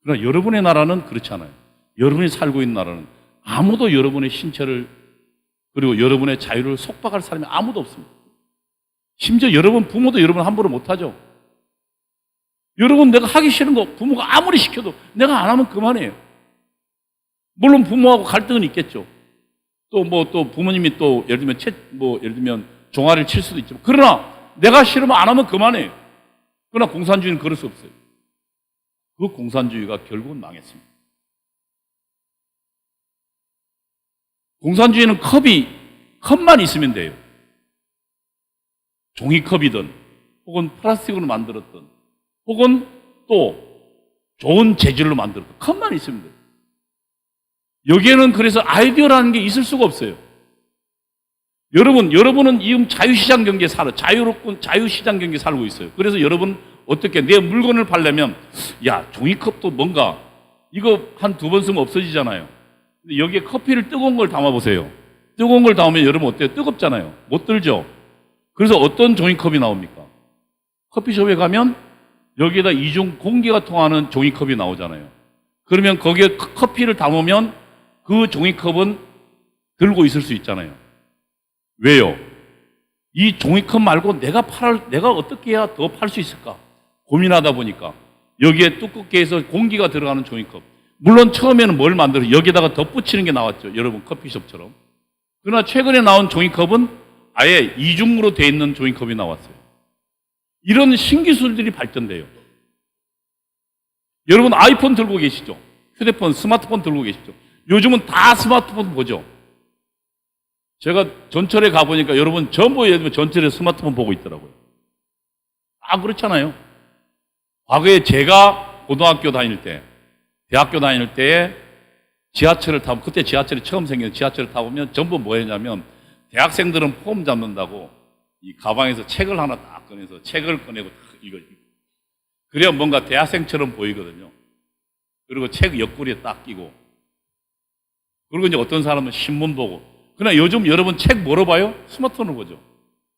그러나 여러분의 나라는 그렇지 않아요. 여러분이 살고 있는 나라는 아무도 여러분의 신체를 그리고 여러분의 자유를 속박할 사람이 아무도 없습니다. 심지어 여러분 부모도 여러분 함부로 못하죠. 여러분 내가 하기 싫은 거 부모가 아무리 시켜도 내가 안 하면 그만해요. 물론 부모하고 갈등은 있겠죠. 또 부모님이 또 예를 들면 종아리를 칠 수도 있지만 그러나 내가 싫으면 안 하면 그만해요. 그러나 공산주의는 그럴 수 없어요. 그 공산주의가 결국은 망했습니다. 공산주의는 컵만 있으면 돼요. 종이컵이든 혹은 플라스틱으로 만들었든 혹은 또 좋은 재질로 만들었든 컵만 있으면 돼요. 여기에는 그래서 아이디어라는 게 있을 수가 없어요. 여러분은 지금 자유시장 경기에 자유시장 경기에 살고 있어요. 그래서 여러분 어떻게 내 물건을 팔려면 야 종이컵도 뭔가 이거 한 두 번 쓰면 없어지잖아요. 근데 여기에 커피를 뜨거운 걸 담아보세요. 뜨거운 걸 담으면 여러분 어때요? 뜨겁잖아요. 못 들죠? 그래서 어떤 종이컵이 나옵니까? 커피숍에 가면 여기에다 이중 공기가 통하는 종이컵이 나오잖아요. 그러면 거기에 커피를 담으면 그 종이컵은 들고 있을 수 있잖아요. 왜요? 이 종이컵 말고 내가 어떻게 해야 더 팔 수 있을까? 고민하다 보니까 여기에 두껍게 해서 공기가 들어가는 종이컵. 물론 처음에는 뭘 만들어서 여기다가 덧붙이는 게 나왔죠. 여러분 커피숍처럼. 그러나 최근에 나온 종이컵은 아예 이중으로 돼 있는 종이컵이 나왔어요. 이런 신기술들이 발전돼요. 여러분 아이폰 들고 계시죠? 휴대폰, 스마트폰 들고 계시죠? 요즘은 다 스마트폰 보죠? 제가 전철에 가보니까 여러분 전부 예를 들면 전철에 스마트폰 보고 있더라고요. 그렇잖아요. 과거에 제가 고등학교 다닐 때, 대학교 다닐 때에 지하철을 타고, 그때 지하철이 처음 생긴 지하철을 타보면 전부 뭐 했냐면 대학생들은 폼 잡는다고 이 가방에서 책을 하나 딱 꺼내서 책을 꺼내고 딱 이거. 그래야 뭔가 대학생처럼 보이거든요. 그리고 책 옆구리에 딱 끼고. 그리고 이제 어떤 사람은 신문 보고. 그러나 요즘 여러분 책 뭐로 봐요? 스마트폰으로 보죠.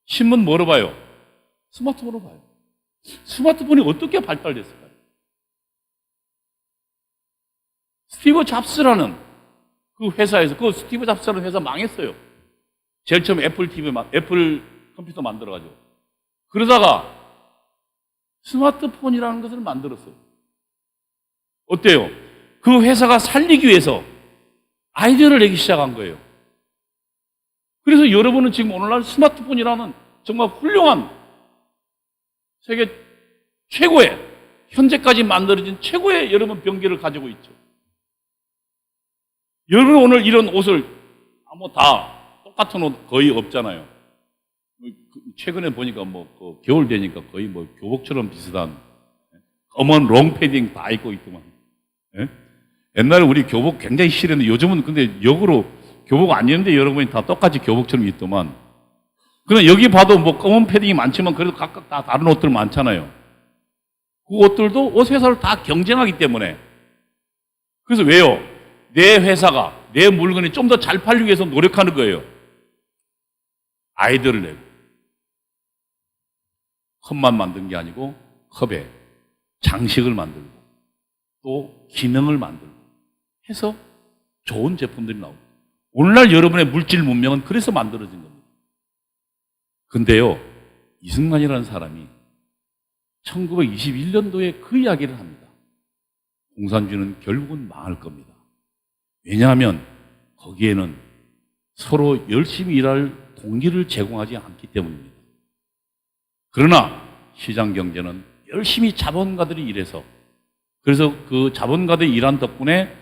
신문 뭐로 봐요? 스마트폰으로 봐요. 스마트폰이 어떻게 발달됐을까요? 스티브 잡스라는 그 회사에서, 그 스티브 잡스라는 회사 망했어요. 제일 처음 애플 컴퓨터 만들어가지고. 그러다가 스마트폰이라는 것을 만들었어요. 어때요? 그 회사가 살리기 위해서 아이디어를 내기 시작한 거예요. 그래서 여러분은 지금 오늘날 스마트폰이라는 정말 훌륭한 세계 최고의, 현재까지 만들어진 최고의 여러분 병기를 가지고 있죠. 여러분 오늘 이런 옷을 다 똑같은 옷 거의 없잖아요. 최근에 보니까 겨울 되니까 거의 교복처럼 비슷한 검은 롱 패딩 다 입고 있더만. 예? 옛날에 우리 교복 굉장히 싫었는데 요즘은 근데 역으로 교복 안 입는데 여러분이 다 똑같이 교복처럼 입더만. 그럼 여기 봐도 검은 패딩이 많지만 그래도 각각 다 다른 옷들 많잖아요. 그 옷들도 옷 회사를 다 경쟁하기 때문에. 그래서 왜요? 내 회사가, 내 물건이 좀 더 잘 팔리기 위해서 노력하는 거예요. 아이디어를 내고. 컵만 만든 게 아니고 컵에 장식을 만들고 또 기능을 만들고 해서 좋은 제품들이 나옵니다. 오늘날 여러분의 물질 문명은 그래서 만들어진 겁니다. 근데요, 이승만이라는 사람이 1921년도에 그 이야기를 합니다. 공산주의는 결국은 망할 겁니다. 왜냐하면 거기에는 서로 열심히 일할 동기를 제공하지 않기 때문입니다. 그러나 시장 경제는 열심히 자본가들이 일해서, 그래서 그 자본가들이 일한 덕분에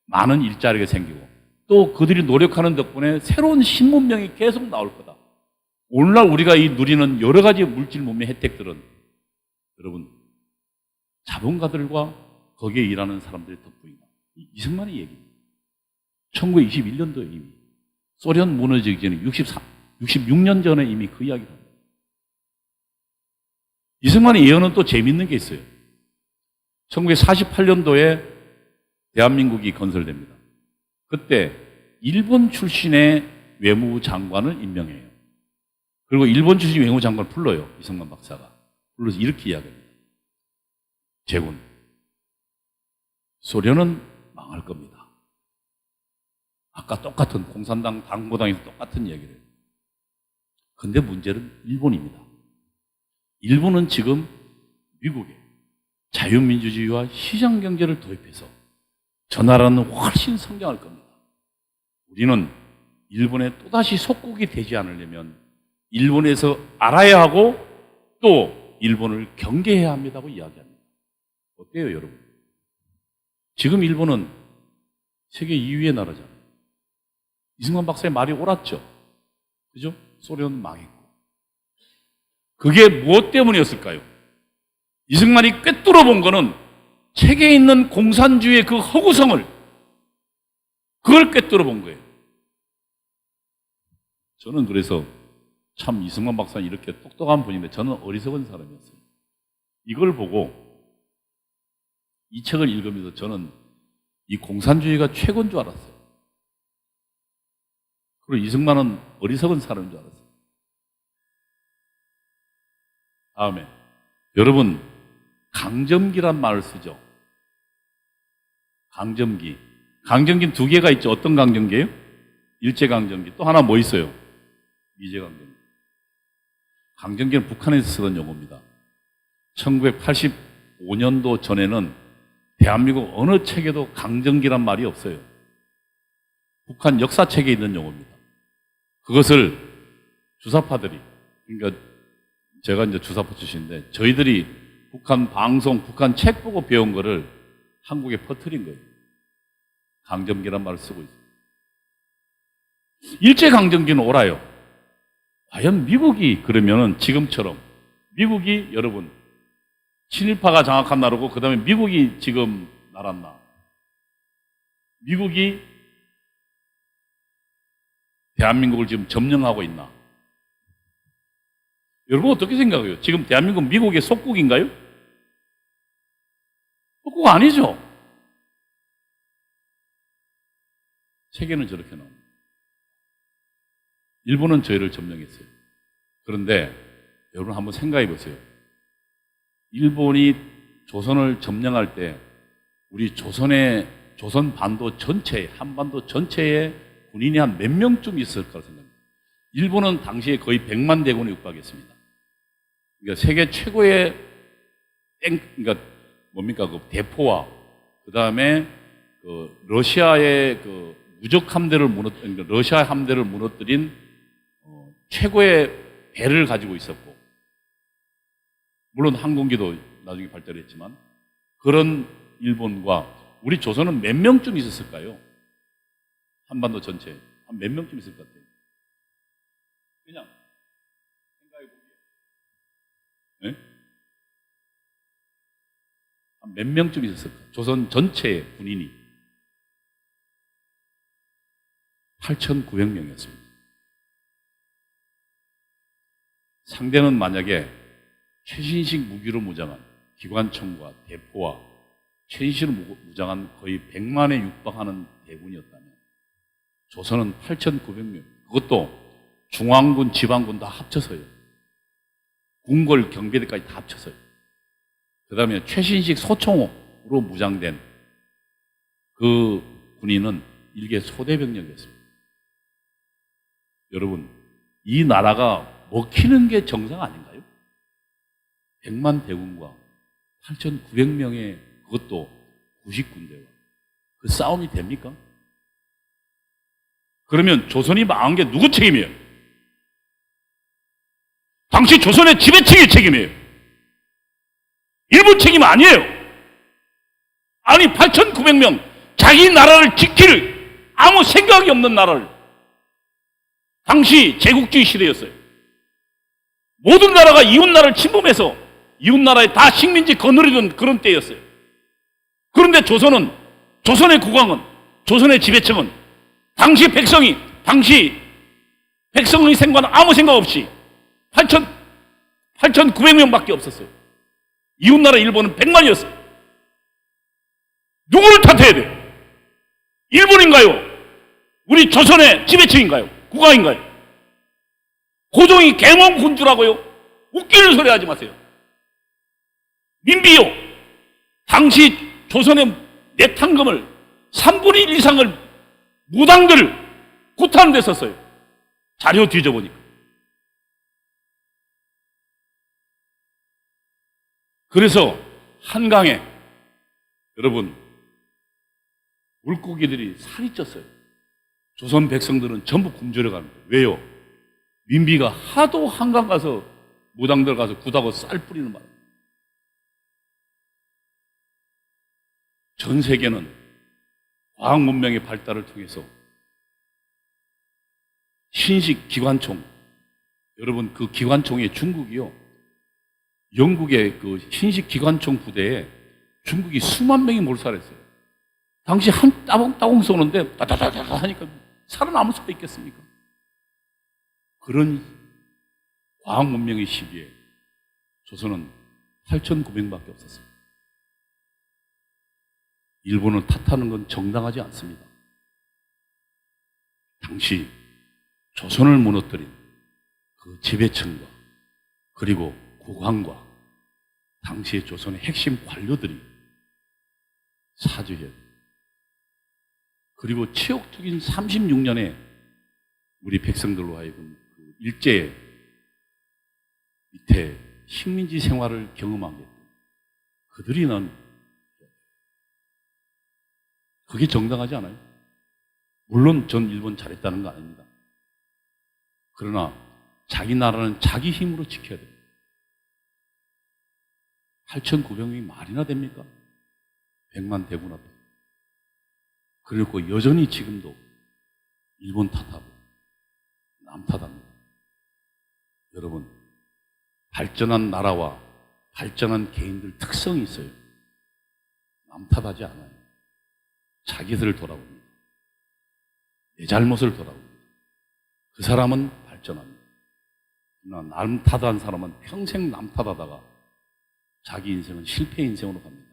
많은 일자리가 생기고 또 그들이 노력하는 덕분에 새로운 신문명이 계속 나올 거다. 오늘날 우리가 이 누리는 여러 가지 물질 문명 혜택들은 여러분 자본가들과 거기에 일하는 사람들의 덕분이다. 이승만의 얘기입니다. 1921년도에 이미 소련 무너지기 전에 66년 전에 이미 그 이야기를 합니다. 이승만의 예언은 또 재밌는 게 있어요. 1948년도에 대한민국이 건설됩니다. 그때 일본 출신의 외무부 장관을 임명해요. 그리고 일본 출신 외무부 장관을 불러요. 이승만 박사가. 불러서 이렇게 이야기합니다. 제군, 소련은 망할 겁니다. 아까 똑같은 공산당 당보당에서 똑같은 얘기를 해요. 근데 문제는 일본입니다. 일본은 지금 미국에 자유민주주의와 시장경제를 도입해서 저 나라는 훨씬 성장할 겁니다. 우리는 일본에 또다시 속국이 되지 않으려면 일본에서 알아야 하고 또 일본을 경계해야 합니다고 이야기합니다. 어때요, 여러분? 지금 일본은 세계 2위의 나라잖아요. 이승만 박사의 말이 옳았죠. 그죠? 소련은 망했고. 그게 무엇 때문이었을까요? 이승만이 꿰뚫어 본 거는 책에 있는 공산주의의 그 허구성을 그걸 꿰뚫어 본 거예요. 저는 그래서 참 이승만 박사는 이렇게 똑똑한 분인데 저는 어리석은 사람이었어요. 이걸 보고 이 책을 읽으면서 저는 이 공산주의가 최고인 줄 알았어요. 그리고 이승만은 어리석은 사람인 줄 알았어요. 다음에 여러분 강점기란 말을 쓰죠. 강점기. 강점기는 두 개가 있죠. 어떤 강점기예요? 일제강점기. 또 하나 뭐 있어요? 미제강점기. 강점기는 북한에서 쓰던 용어입니다. 1985년도 전에는 대한민국 어느 책에도 강점기란 말이 없어요. 북한 역사책에 있는 용어입니다. 그것을 주사파들이, 그러니까 제가 이제 주사파 출신인데 저희들이 북한 방송, 북한 책 보고 배운 거를 한국에 퍼뜨린 거예요. 강점기란 말을 쓰고 있어요. 일제강점기는 옳아요. 과연 미국이 그러면은 지금처럼 미국이 여러분 친일파가 장악한 나라고 그 다음에 미국이 지금 나랐나? 미국이 대한민국을 지금 점령하고 있나? 여러분 어떻게 생각해요? 지금 대한민국 미국의 속국인가요? 속국 아니죠. 세계는 저렇게 나옵니다. 일본은 저희를 점령했어요. 그런데 여러분 한번 생각해 보세요. 일본이 조선을 점령할 때 우리 조선 반도 전체에, 한반도 전체에 군인이 한 몇 명쯤 있을까 생각합니다. 일본은 당시에 거의 100만 대군에 육박했습니다. 그러니까 세계 최고의 그러니까 뭡니까 그 대포와 그 다음에 그 러시아의 그 무적 함대를 그러니까 러시아 함대를 무너뜨린 최고의 배를 가지고 있었고, 물론 항공기도 나중에 발달했지만 그런 일본과 우리 조선은 몇 명쯤 있었을까요? 한반도 전체에 한 몇 명쯤 있을 것 같아요. 그냥 생각해 보기에 한 몇 명쯤 있었을까? 조선 전체의 군인이 8,900명이었습니다. 상대는 만약에 최신식 무기로 무장한 기관총과 대포와 최신식으로 무장한 거의 100만에 육박하는 대군이었다면 조선은 8,900명, 그것도 중앙군, 지방군 다 합쳐서요. 궁궐, 경비대까지 다 합쳐서요. 그 다음에 최신식 소총으로 무장된 그 군인은 일개 소대병력이었습니다. 여러분, 이 나라가 먹히는 게 정상 아닌가요? 100만 대군과 8,900명의 그것도 90군대와 그 싸움이 됩니까? 그러면 조선이 망한 게 누구 책임이에요? 당시 조선의 지배층의 책임이에요. 일본 책임 아니에요. 아니 8,900명 자기 나라를 지킬 아무 생각이 없는 나라를, 당시 제국주의 시대였어요. 모든 나라가 이웃나라를 침범해서 이웃나라에 다 식민지 거느리던 그런 때였어요. 그런데 조선의 국왕은, 조선의 지배층은 당시 백성의 생과는 아무 생각 없이 8,900명밖에 없었어요. 이웃나라 일본은 100만이었어요. 누구를 탓해야 돼요? 일본인가요? 우리 조선의 지배층인가요? 국왕인가요? 고종이 계몽군주라고요? 웃기는 소리 하지 마세요. 민비요. 당시 조선의 내탕금을 3분의 1 이상을 무당들 구타하는 데 썼어요. 자료 뒤져보니까. 그래서 한강에 여러분 물고기들이 살이 쪘어요. 조선 백성들은 전부 굶주려 가는 거예요. 왜요? 민비가 하도 한강 가서 무당들 가서 굿하고 쌀 뿌리는 바람에 전 세계는 과학 문명의 발달을 통해서 신식 기관총, 여러분 그 기관총의 중국이요, 영국의 그 신식 기관총 부대에 중국이 수만 명이 몰살했어요. 당시 한 따봉따봉 쏘는데 따다다다 하니까 살아남을 수가 있겠습니까? 그런 과학 문명의 시기에 조선은 8,900밖에 없었어요. 일본을 탓하는 건 정당하지 않습니다. 당시 조선을 무너뜨린 그 지배층과 그리고 국왕과 당시의 조선의 핵심 관료들이 사죄해야 돼요. 그리고 치욕적인 36년에 우리 백성들로 하여금 그 일제 밑에 식민지 생활을 경험하게 했던 그들이 난 그게 정당하지 않아요? 물론 전 일본 잘했다는 거 아닙니다. 그러나 자기 나라는 자기 힘으로 지켜야 돼요. 8,900명이 말이나 됩니까? 100만 대군 앞에. 그리고 여전히 지금도 일본 탓하고 남 탓합니다. 여러분, 발전한 나라와 발전한 개인들 특성이 있어요. 남 탓하지 않아요. 자기들을 돌아봅니다. 내 잘못을 돌아봅니다. 그 사람은 발전합니다. 그러나 남 탓한 사람은 평생 남 탓하다가 자기 인생은 실패 인생으로 갑니다.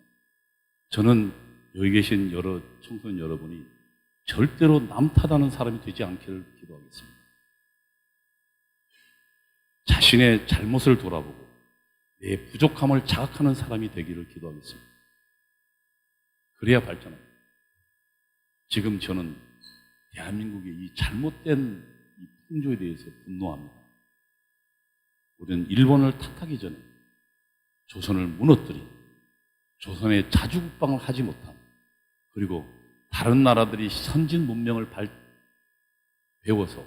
저는 여기 계신 여러 청소년 여러분이 절대로 남 탓하는 사람이 되지 않기를 기도하겠습니다. 자신의 잘못을 돌아보고 내 부족함을 자각하는 사람이 되기를 기도하겠습니다. 그래야 발전합니다. 지금 저는 대한민국의 이 잘못된 이 풍조에 대해서 분노합니다. 우리는 일본을 탓하기 전에 조선을 무너뜨린, 조선의 자주국방을 하지 못한, 그리고 다른 나라들이 선진 문명을 배워서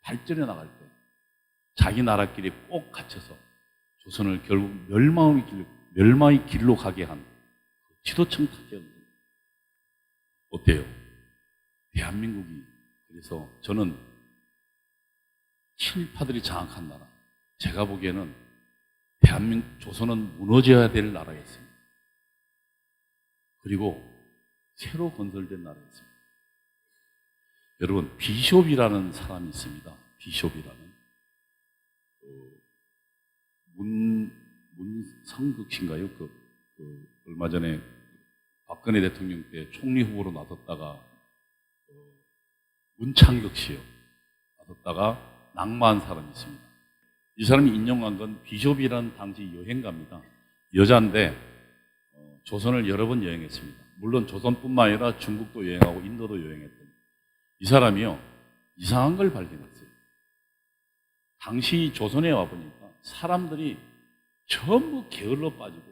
발전해 나갈 때 자기 나라끼리 꼭 갇혀서 조선을 결국 멸망의 길로 가게 한 지도층 탓이었는데 어때요? 대한민국이, 그래서 저는 친일파들이 장악한 나라, 제가 보기에는 조선은 무너져야 될 나라였습니다. 그리고 새로 건설된 나라였습니다. 여러분, 비숍이라는 사람이 있습니다. 비숍이라는 문성극 씨인가요? 얼마 전에 박근혜 대통령 때 총리 후보로 나섰다가 문창극 씨요. 나섰다가 낙마한 사람이 있습니다. 이 사람이 인용한 건 비숍이라는 당시 여행가입니다. 여자인데 조선을 여러 번 여행했습니다. 물론 조선뿐만 아니라 중국도 여행하고 인도도 여행했던 이 사람이요, 이상한 걸 발견했어요. 당시 조선에 와보니까 사람들이 전부 게을러 빠지고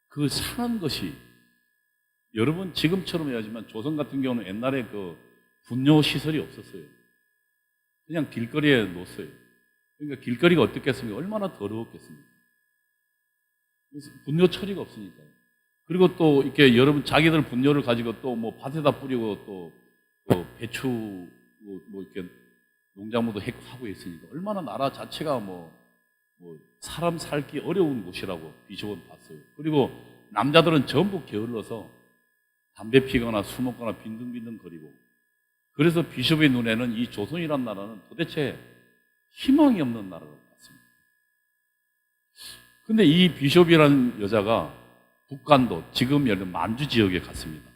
그 사는 것이, 여러분 지금처럼 해야지만 조선 같은 경우는 옛날에 그 분뇨 시설이 없었어요. 그냥 길거리에 놓았어요. 그러니까 길거리가 어떻겠습니까? 얼마나 더러웠겠습니까? 분뇨 처리가 없으니까요. 그리고 또 이렇게 여러분 자기들 분뇨를 가지고 또 뭐 밭에다 뿌리고 또 배추 뭐 이렇게 농작물도 하고 있으니까 얼마나 나라 자체가 뭐 사람 살기 어려운 곳이라고 비숍은 봤어요. 그리고 남자들은 전부 게을러서 담배 피거나 술 먹거나 빈둥빈둥 거리고, 그래서 비숍의 눈에는 이 조선이란 나라는 도대체 희망이 없는 나라라고 봤습니다. 근데 이 비숍이라는 여자가 북한도 지금 예를 들면 만주 지역에 갔습니다.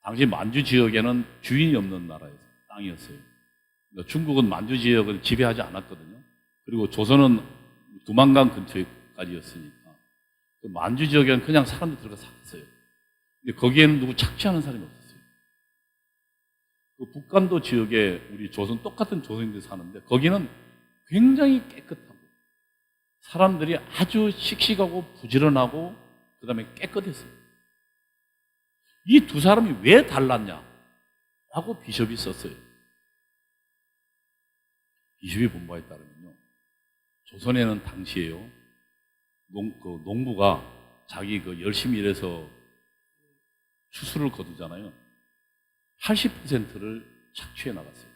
당시 만주 지역에는 주인이 없는 나라였어요. 땅이었어요. 그러니까 중국은 만주 지역을 지배하지 않았거든요. 그리고 조선은 두만강 근처까지였으니까 그 만주 지역에는 그냥 사람들이 들어가 살았어요. 근데 거기에는 누구 착취하는 사람이 없었어요. 그 북한도 지역에 우리 조선 똑같은 조선인들이 사는데 거기는 굉장히 깨끗하고 사람들이 아주 씩씩하고 부지런하고 그 다음에 깨끗했어요. 이 두 사람이 왜 달랐냐? 라고 비숍이 썼어요. 비숍이 본 바에 따르면요. 조선에는 당시에요. 농부가 자기 열심히 일해서 추수를 거두잖아요. 80%를 착취해 나갔어요.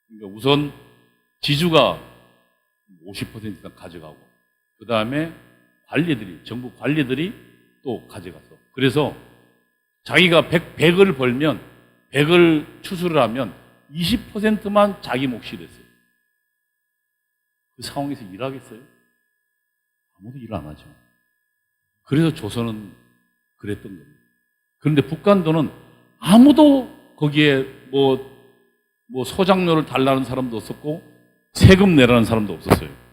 그러니까 우선 지주가 50% 가져가고 그 다음에 정부 관리들이 또 가져가서 그래서 자기가 100을 벌면 100을 추수를 하면 20%만 자기 몫이 됐어요. 그 상황에서 일하겠어요? 아무도 일 안 하죠. 그래서 조선은 그랬던 겁니다. 그런데 북한도는 아무도 거기에 뭐 소장료를 달라는 사람도 없었고 세금 내라는 사람도 없었어요.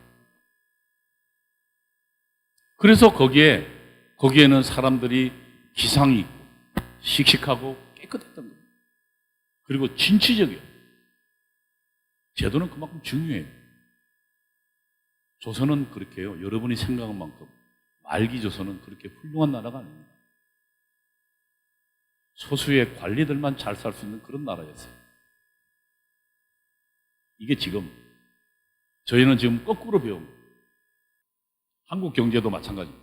그래서 거기에는 사람들이 기상이 있고 씩씩하고 깨끗했던 겁니다. 그리고 진취적이에요. 제도는 그만큼 중요해요. 조선은 그렇게 해요. 여러분이 생각한 만큼 말기 조선은 그렇게 훌륭한 나라가 아닙니다. 소수의 관리들만 잘 살 수 있는 그런 나라였어요. 이게 지금 저희는 지금 거꾸로 배웁니다. 한국 경제도 마찬가지입니다.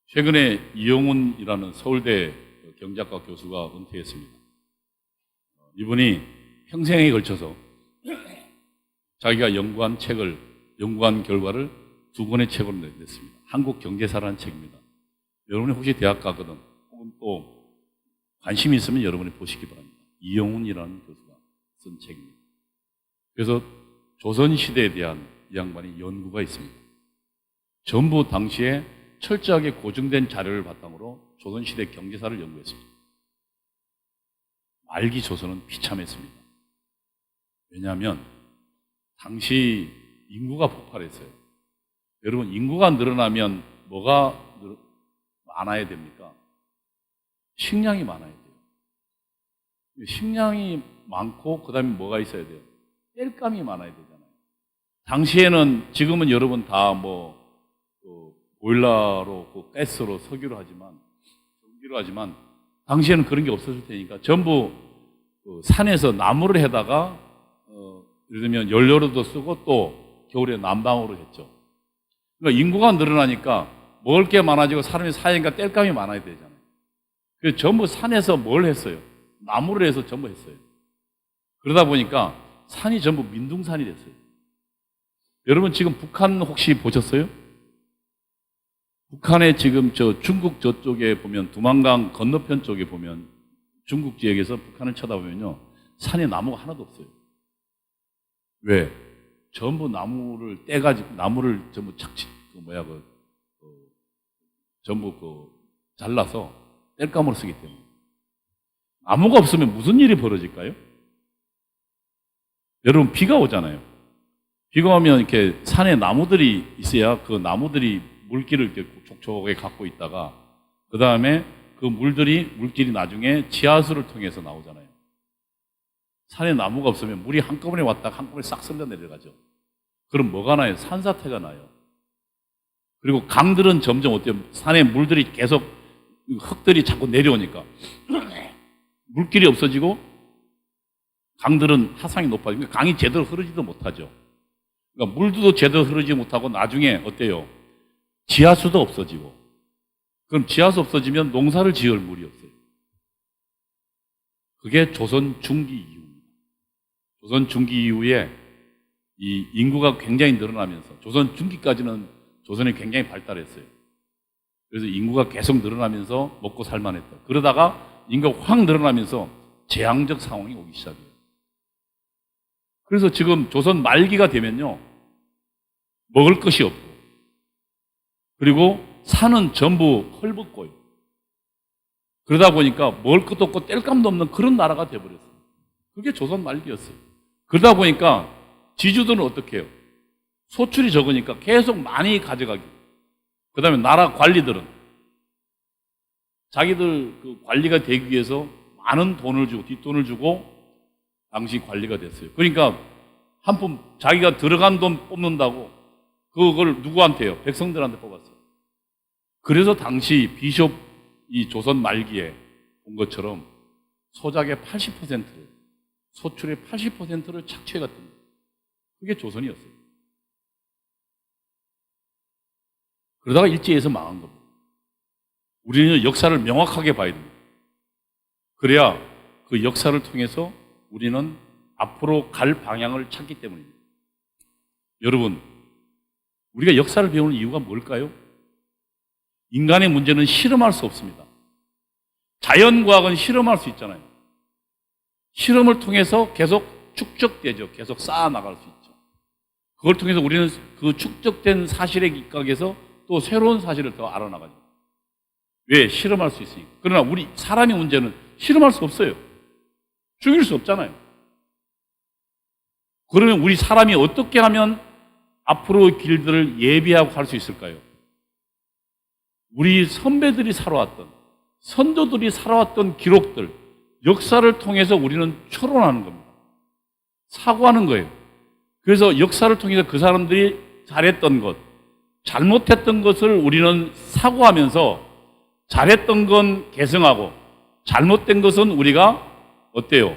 최근에 이영훈이라는 서울대 경제학과 교수가 은퇴했습니다. 이분이 평생에 걸쳐서 자기가 연구한 결과를 2권의 책으로 냈습니다. 한국 경제사라는 책입니다. 여러분이 혹시 대학 가거든 혹은 또 관심이 있으면 여러분이 보시기 바랍니다. 이영훈이라는 교수가 쓴 책입니다. 그래서 조선시대에 대한 이 양반이 연구가 있습니다. 전부 당시에 철저하게 고증된 자료를 바탕으로 조선시대 경제사를 연구했습니다. 말기 조선은 비참했습니다. 왜냐하면 당시 인구가 폭발했어요. 여러분 인구가 늘어나면 뭐가 많아야 됩니까? 식량이 많아야 돼요. 식량이 많고 그 다음에 뭐가 있어야 돼요? 땔감이 많아야 되잖아요. 당시에는 지금은 여러분 다 보일러로 가스로 석유로 하지만 당시에는 그런 게 없었을 테니까 전부 산에서 나무를 해다가 예를 들면 연료로도 쓰고 또 겨울에 난방으로 했죠. 그러니까 인구가 늘어나니까 먹을 게 많아지고 사람이 사니까 땔감이 많아야 되잖아요. 그래서 전부 산에서 뭘 했어요? 나무를 해서 전부 했어요. 그러다 보니까 산이 전부 민둥산이 됐어요. 여러분 지금 북한 혹시 보셨어요? 북한에 지금 중국 저쪽에 보면 두만강 건너편 쪽에 보면 중국 지역에서 북한을 쳐다보면요 산에 나무가 하나도 없어요. 왜? 전부 나무를 떼가지고 나무를 전부 전부 잘라서 땔감으로 쓰기 때문에 나무가 없으면 무슨 일이 벌어질까요? 여러분 비가 오잖아요. 비가 오면 이렇게 산에 나무들이 있어야 그 나무들이 물기를 이렇게 촉촉하게 갖고 있다가 그 다음에 그 물질이 나중에 지하수를 통해서 나오잖아요. 산에 나무가 없으면 물이 한꺼번에 왔다가 한꺼번에 싹 쓸려 내려가죠. 그럼 뭐가 나요? 산사태가 나요. 그리고 강들은 점점 어때요? 산에 물들이 계속 흙들이 자꾸 내려오니까 물길이 없어지고 강들은 하상이 높아지고 강이 제대로 흐르지도 못하죠. 그러니까 물도 제대로 흐르지 못하고 나중에 어때요? 지하수도 없어지고 그럼 지하수 없어지면 농사를 지을 물이 없어요. 그게 조선 중기 이후입니다. 조선 중기 이후에 이 인구가 굉장히 늘어나면서 조선 중기까지는 조선이 굉장히 발달했어요. 그래서 인구가 계속 늘어나면서 먹고 살만했다. 그러다가 인구가 확 늘어나면서 재앙적 상황이 오기 시작해요. 그래서 지금 조선 말기가 되면요 먹을 것이 없고 그리고 산은 전부 헐벗고요. 그러다 보니까 먹을 것도 없고 뗄감도 없는 그런 나라가 돼버렸어요. 그게 조선 말기였어요. 그러다 보니까 지주들은 어떻게 해요? 소출이 적으니까 계속 많이 가져가기. 그 다음에 나라 관리들은 자기들 그 관리가 되기 위해서 많은 돈을 주고 뒷돈을 주고 당시 관리가 됐어요. 그러니까 한 푼 자기가 들어간 돈 뽑는다고 그걸 누구한테요? 백성들한테 뽑았어요. 그래서 당시 비숍 이 조선 말기에 본 것처럼 소작의 80%를 소출의 80%를 착취해갔던 거예요. 그게 조선이었어요. 그러다가 일제에서 망한 겁니다. 우리는 역사를 명확하게 봐야 됩니다. 그래야 그 역사를 통해서 우리는 앞으로 갈 방향을 찾기 때문입니다. 여러분, 우리가 역사를 배우는 이유가 뭘까요? 인간의 문제는 실험할 수 없습니다. 자연과학은 실험할 수 있잖아요. 실험을 통해서 계속 축적되죠. 계속 쌓아나갈 수 있죠. 그걸 통해서 우리는 그 축적된 사실에 입각해서 또 새로운 사실을 더 알아나가죠. 왜? 실험할 수 있으니까. 그러나 우리 사람의 문제는 실험할 수 없어요. 죽일 수 없잖아요. 그러면 우리 사람이 어떻게 하면 앞으로의 길들을 예비하고 할 수 있을까요? 우리 선배들이 살아왔던, 선조들이 살아왔던 기록들, 역사를 통해서 우리는 추론하는 겁니다. 사고하는 거예요. 그래서 역사를 통해서 그 사람들이 잘했던 것, 잘못했던 것을 우리는 사고하면서 잘했던 건 개성하고 잘못된 것은 우리가 어때요?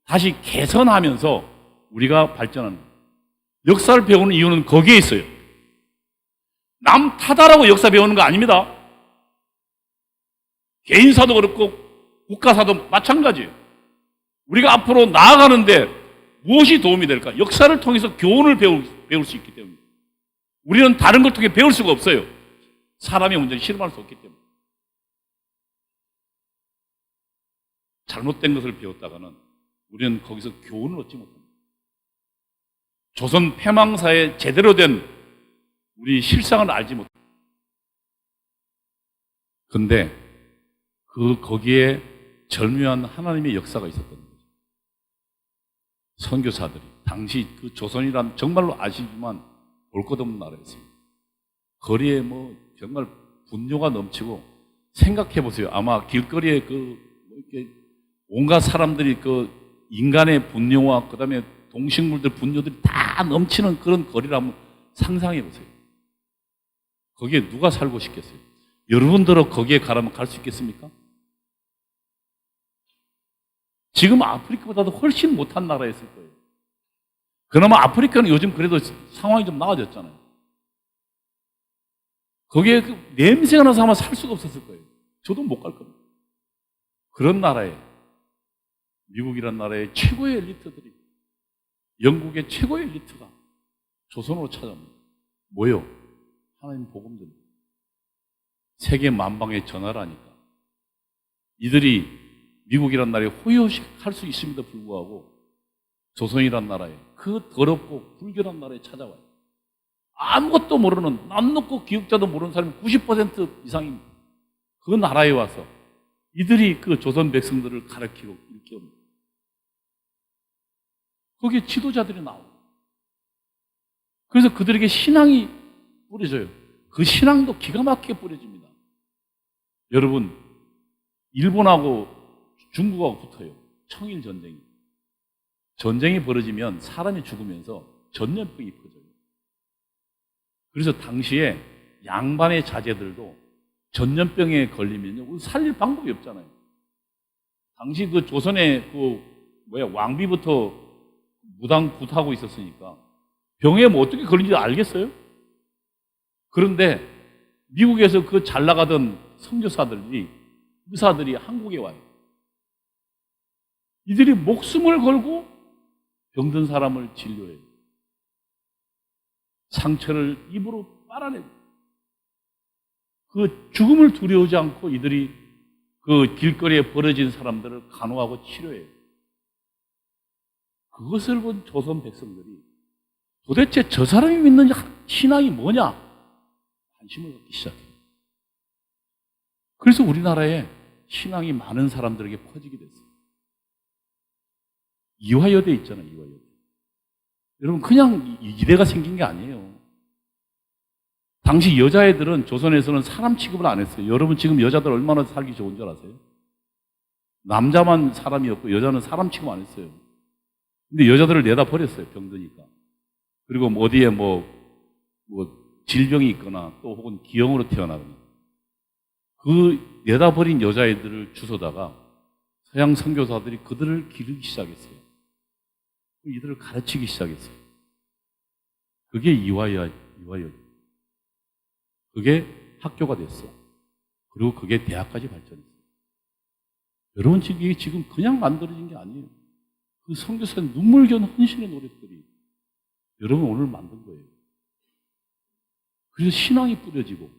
다시 개선하면서 우리가 발전하는 거예요. 역사를 배우는 이유는 거기에 있어요. 남 탓하라고 역사 배우는 거 아닙니다. 개인사도 그렇고 국가사도 마찬가지예요. 우리가 앞으로 나아가는데 무엇이 도움이 될까? 역사를 통해서 교훈을 배울 수 있기 때문에. 우리는 다른 걸 통해 배울 수가 없어요. 사람의 문제는 실험할 수 없기 때문에. 잘못된 것을 배웠다가는 우리는 거기서 교훈을 얻지 못합니다. 조선 패망사의 제대로 된 우리 실상을 알지 못합니다. 근데 거기에 절묘한 하나님의 역사가 있었던 거죠. 선교사들이 당시 그 조선이란 정말로 아시지만 볼 것 없는 나라였습니다. 거리에 뭐 정말 분노가 넘치고 생각해 보세요. 아마 길거리에 이렇게 온갖 사람들이 그 인간의 분노와 그다음에 동식물들 분노들이 다 넘치는 그런 거리를 한번 상상해 보세요. 거기에 누가 살고 싶겠어요? 여러분들은 거기에 가라면 갈 수 있겠습니까? 지금 아프리카보다도 훨씬 못한 나라였을 거예요. 그나마 아프리카는 요즘 그래도 상황이 좀 나아졌잖아요. 거기에 그 냄새가 나서 아마 살 수가 없었을 거예요. 저도 못 갈 겁니다. 그런 나라에 미국이란 나라의 최고의 엘리트들이 영국의 최고의 엘리트가 조선으로 찾아옵니다. 뭐요? 하나님 복음 좀 세계 만방에 전하를 하니까 이들이 미국이란 나라에 호요식할 수 있음에도 불구하고 조선이란 나라에 그 더럽고 불결한 나라에 찾아와요. 아무것도 모르는 남 놓고 기억자도 모르는 사람이 90% 이상입니다. 그 나라에 와서 이들이 그 조선 백성들을 가르치고 일깨웁니다. 거기에 지도자들이 나옵니다. 그래서 그들에게 신앙이 뿌려져요. 그 신앙도 기가 막히게 뿌려집니다. 여러분, 일본하고 중국하고 붙어요. 청일 전쟁이. 전쟁이 벌어지면 사람이 죽으면서 전염병이 퍼져요. 그래서 당시에 양반의 자제들도 전염병에 걸리면요, 살릴 방법이 없잖아요. 당시 그 조선의 왕비부터 무당굿하고 있었으니까 병에 뭐 어떻게 걸린지 알겠어요? 그런데 미국에서 그 잘 나가던 선교사들이, 의사들이 한국에 와요. 이들이 목숨을 걸고 병든 사람을 진료해요. 상처를 입으로 빨아내고 그 죽음을 두려워하지 않고 이들이 그 길거리에 벌어진 사람들을 간호하고 치료해요. 그것을 본 조선 백성들이 도대체 저 사람이 믿는 신앙이 뭐냐? 관심을 갖기 시작해요. 그래서 우리나라에 신앙이 많은 사람들에게 퍼지게 됐어요. 이화여대 있잖아요, 이화여대. 여러분, 그냥 이대가 생긴 게 아니에요. 당시 여자애들은 조선에서는 사람 취급을 안 했어요. 여러분, 지금 여자들 얼마나 살기 좋은 줄 아세요? 남자만 사람이었고 여자는 사람 취급 안 했어요. 근데 여자들을 내다 버렸어요, 병드니까. 그리고 뭐 어디에 뭐 질병이 있거나 또 혹은 기형으로 태어나거나. 그 내다 버린 여자애들을 주워다가 서양 선교사들이 그들을 기르기 시작했어요. 이들을 가르치기 시작했어요. 그게 이화여대. 그게 학교가 됐어. 그리고 그게 대학까지 발전했어요. 여러분, 이게 지금 그냥 만들어진 게 아니에요. 그 선교사의 눈물겨운 헌신의 노력들이 여러분 오늘 만든 거예요. 그래서 신앙이 뿌려지고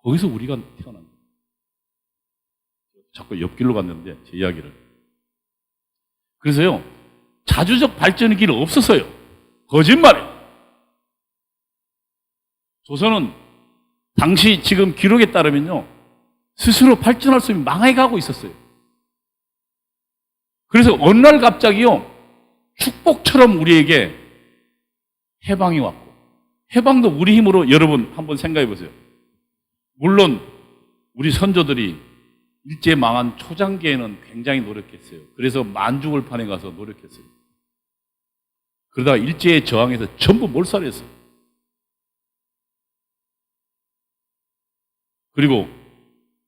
거기서 우리가 태어난 거예요. 자꾸 옆길로 갔는데 제 이야기를. 그래서요, 자주적 발전의 길은 없었어요. 거짓말이에요. 조선은 당시 지금 기록에 따르면요, 스스로 발전할 수 있는 망해가고 있었어요. 그래서 어느 날 갑자기요, 축복처럼 우리에게 해방이 왔고, 해방도 우리 힘으로 여러분 한번 생각해 보세요. 물론 우리 선조들이 일제 망한 초장기에는 굉장히 노력했어요. 그래서 만주골판에 가서 노력했어요. 그러다가 일제에 저항해서 전부 몰살했어요. 그리고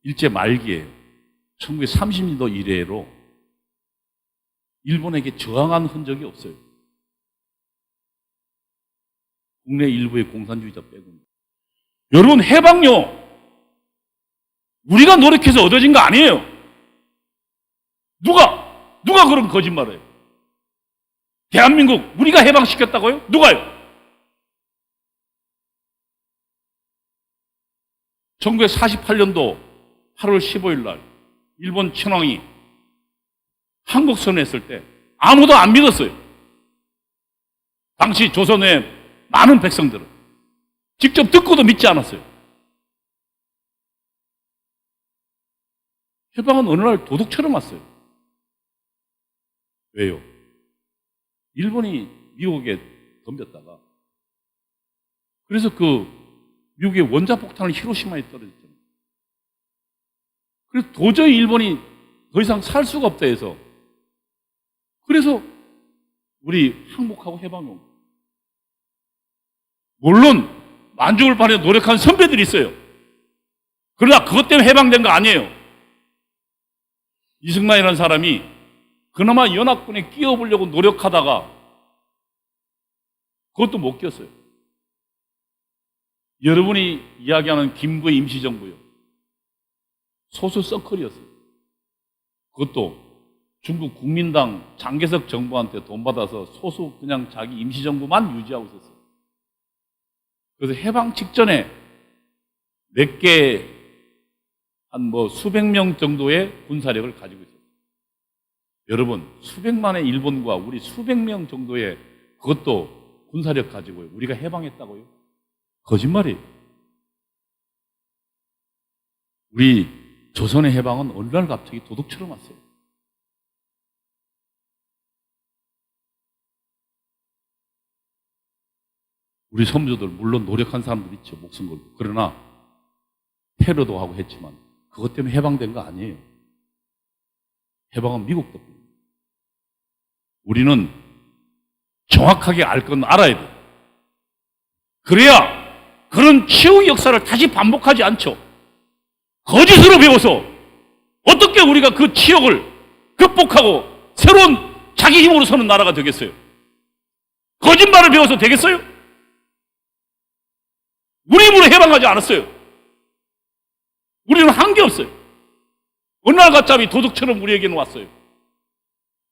일제 말기에 1930년도 이래로 일본에게 저항한 흔적이 없어요. 국내 일부의 공산주의자 빼고는. 여러분, 해방요, 우리가 노력해서 얻어진 거 아니에요. 누가 그런 거짓말을 해요? 대한민국 우리가 해방시켰다고요? 누가요? 1948년도 8월 15일 날 일본 천황이 한국 선언했을 때 아무도 안 믿었어요. 당시 조선의 많은 백성들은 직접 듣고도 믿지 않았어요. 해방은 어느 날 도둑처럼 왔어요. 왜요? 일본이 미국에 덤볐다가 그래서 그 미국의 원자폭탄을 히로시마에 떨어졌잖아요. 그래서 도저히 일본이 더 이상 살 수가 없다 해서 그래서 우리 항복하고 해방이 온 거예요. 물론 만주골판에 노력한 선배들이 있어요. 그러나 그것 때문에 해방된 거 아니에요. 이승만이라는 사람이 그나마 연합군에 끼어보려고 노력하다가 그것도 못 꼈어요. 여러분이 이야기하는 김구의 임시정부요, 소수 서클이었어요. 그것도 중국 국민당 장개석 정부한테 돈 받아서 소수 그냥 자기 임시정부만 유지하고 있었어요. 그래서 해방 직전에 몇 개, 한 수백 명 정도의 군사력을 가지고 있었어요. 여러분, 수백만의 일본과 우리 수백 명 정도의 그것도 군사력 가지고요, 우리가 해방했다고요? 거짓말이에요. 우리 조선의 해방은 어느 날 갑자기 도둑처럼 왔어요. 우리 선조들 물론 노력한 사람들 있죠, 목숨 걸고. 그러나 테러도 하고 했지만 그것 때문에 해방된 거 아니에요. 해방은 미국 덕분입니다. 우리는 정확하게 알 건 알아야 돼요. 그래야 그런 치욕 역사를 다시 반복하지 않죠. 거짓으로 배워서 어떻게 우리가 그 치욕을 극복하고 새로운 자기 힘으로 서는 나라가 되겠어요? 거짓말을 배워서 되겠어요? 우리 힘으로 해방하지 않았어요. 우리는 한 게 없어요. 어느 날 갑자기 도둑처럼 우리에게는 왔어요.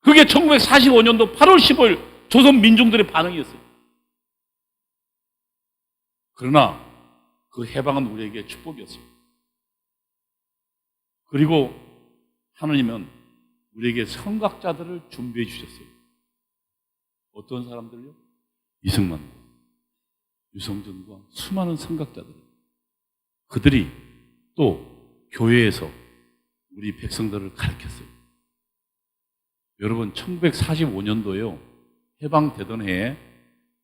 그게 1945년도 8월 15일 조선 민중들의 반응이었어요. 그러나 그 해방은 우리에게 축복이었어요. 그리고 하나님은 우리에게 선각자들을 준비해 주셨어요. 어떤 사람들요? 이승만과 유성준과 수많은 선각자들. 그들이 또 교회에서 우리 백성들을 가르쳤어요. 여러분 1945년도에요. 해방되던 해에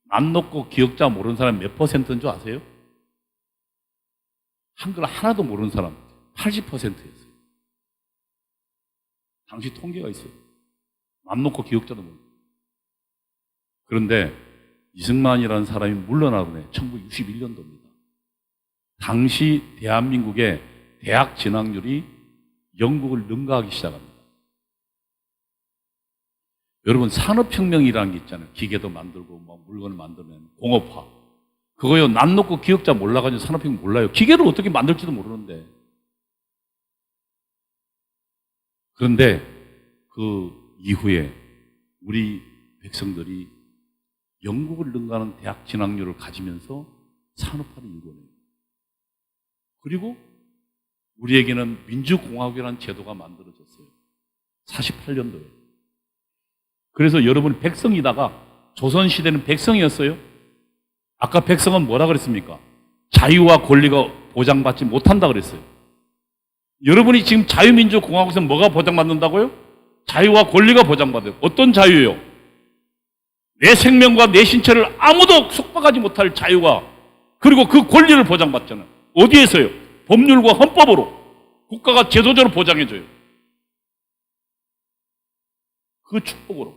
안 놓고 기억자 모르는 사람 몇 퍼센트인 줄 아세요? 한글 하나도 모르는 사람 80%였어요. 당시 통계가 있어요. 안 놓고 기억자도 모르고. 그런데 이승만이라는 사람이 물러나던 해 1961년도입니다. 당시 대한민국의 대학 진학률이 영국을 능가하기 시작합니다. 여러분 산업혁명이라는 게 있잖아요. 기계도 만들고 뭐 물건을 만들면 공업화. 그거요 난 놓고 기억자 몰라가지고 산업혁명 몰라요. 기계를 어떻게 만들지도 모르는데. 그런데 그 이후에 우리 백성들이 영국을 능가하는 대학 진학률을 가지면서 산업화를 이루어내요. 그리고 우리에게는 민주공화국이라는 제도가 만들어졌어요. 48년도에. 그래서 여러분 백성이다가 조선시대는 백성이었어요. 아까 백성은 뭐라 그랬습니까? 자유와 권리가 보장받지 못한다 그랬어요. 여러분이 지금 자유민주공화국에서 뭐가 보장받는다고요? 자유와 권리가 보장받아요. 어떤 자유예요? 내 생명과 내 신체를 아무도 속박하지 못할 자유가 그리고 그 권리를 보장받잖아요. 어디에서요? 법률과 헌법으로 국가가 제도적으로 보장해줘요. 그 축복으로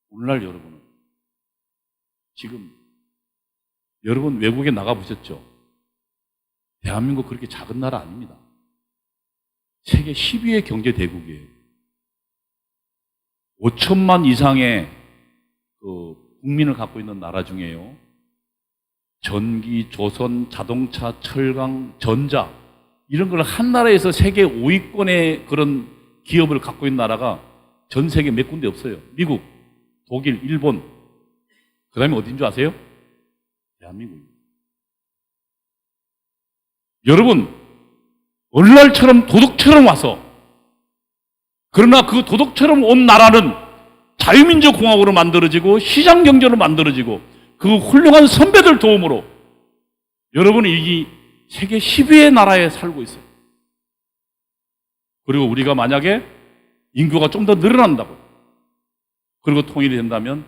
오늘날 여러분은 지금 여러분 외국에 나가보셨죠? 대한민국 그렇게 작은 나라 아닙니다. 세계 10위의 경제대국이에요. 5천만 이상의 그 국민을 갖고 있는 나라 중에요. 전기, 조선, 자동차, 철강, 전자 이런 걸 한 나라에서 세계 5위권의 그런 기업을 갖고 있는 나라가 전 세계 몇 군데 없어요. 미국, 독일, 일본 그 다음에 어딘 줄 아세요? 대한민국입니다. 여러분 오늘날처럼 도둑처럼 와서 그러나 그 도둑처럼 온 나라는 자유민주공화국으로 만들어지고 시장경제로 만들어지고 그 훌륭한 선배들 도움으로 여러분이 이 세계 10위의 나라에 살고 있어요. 그리고 우리가 만약에 인구가 좀 더 늘어난다고 그리고 통일이 된다면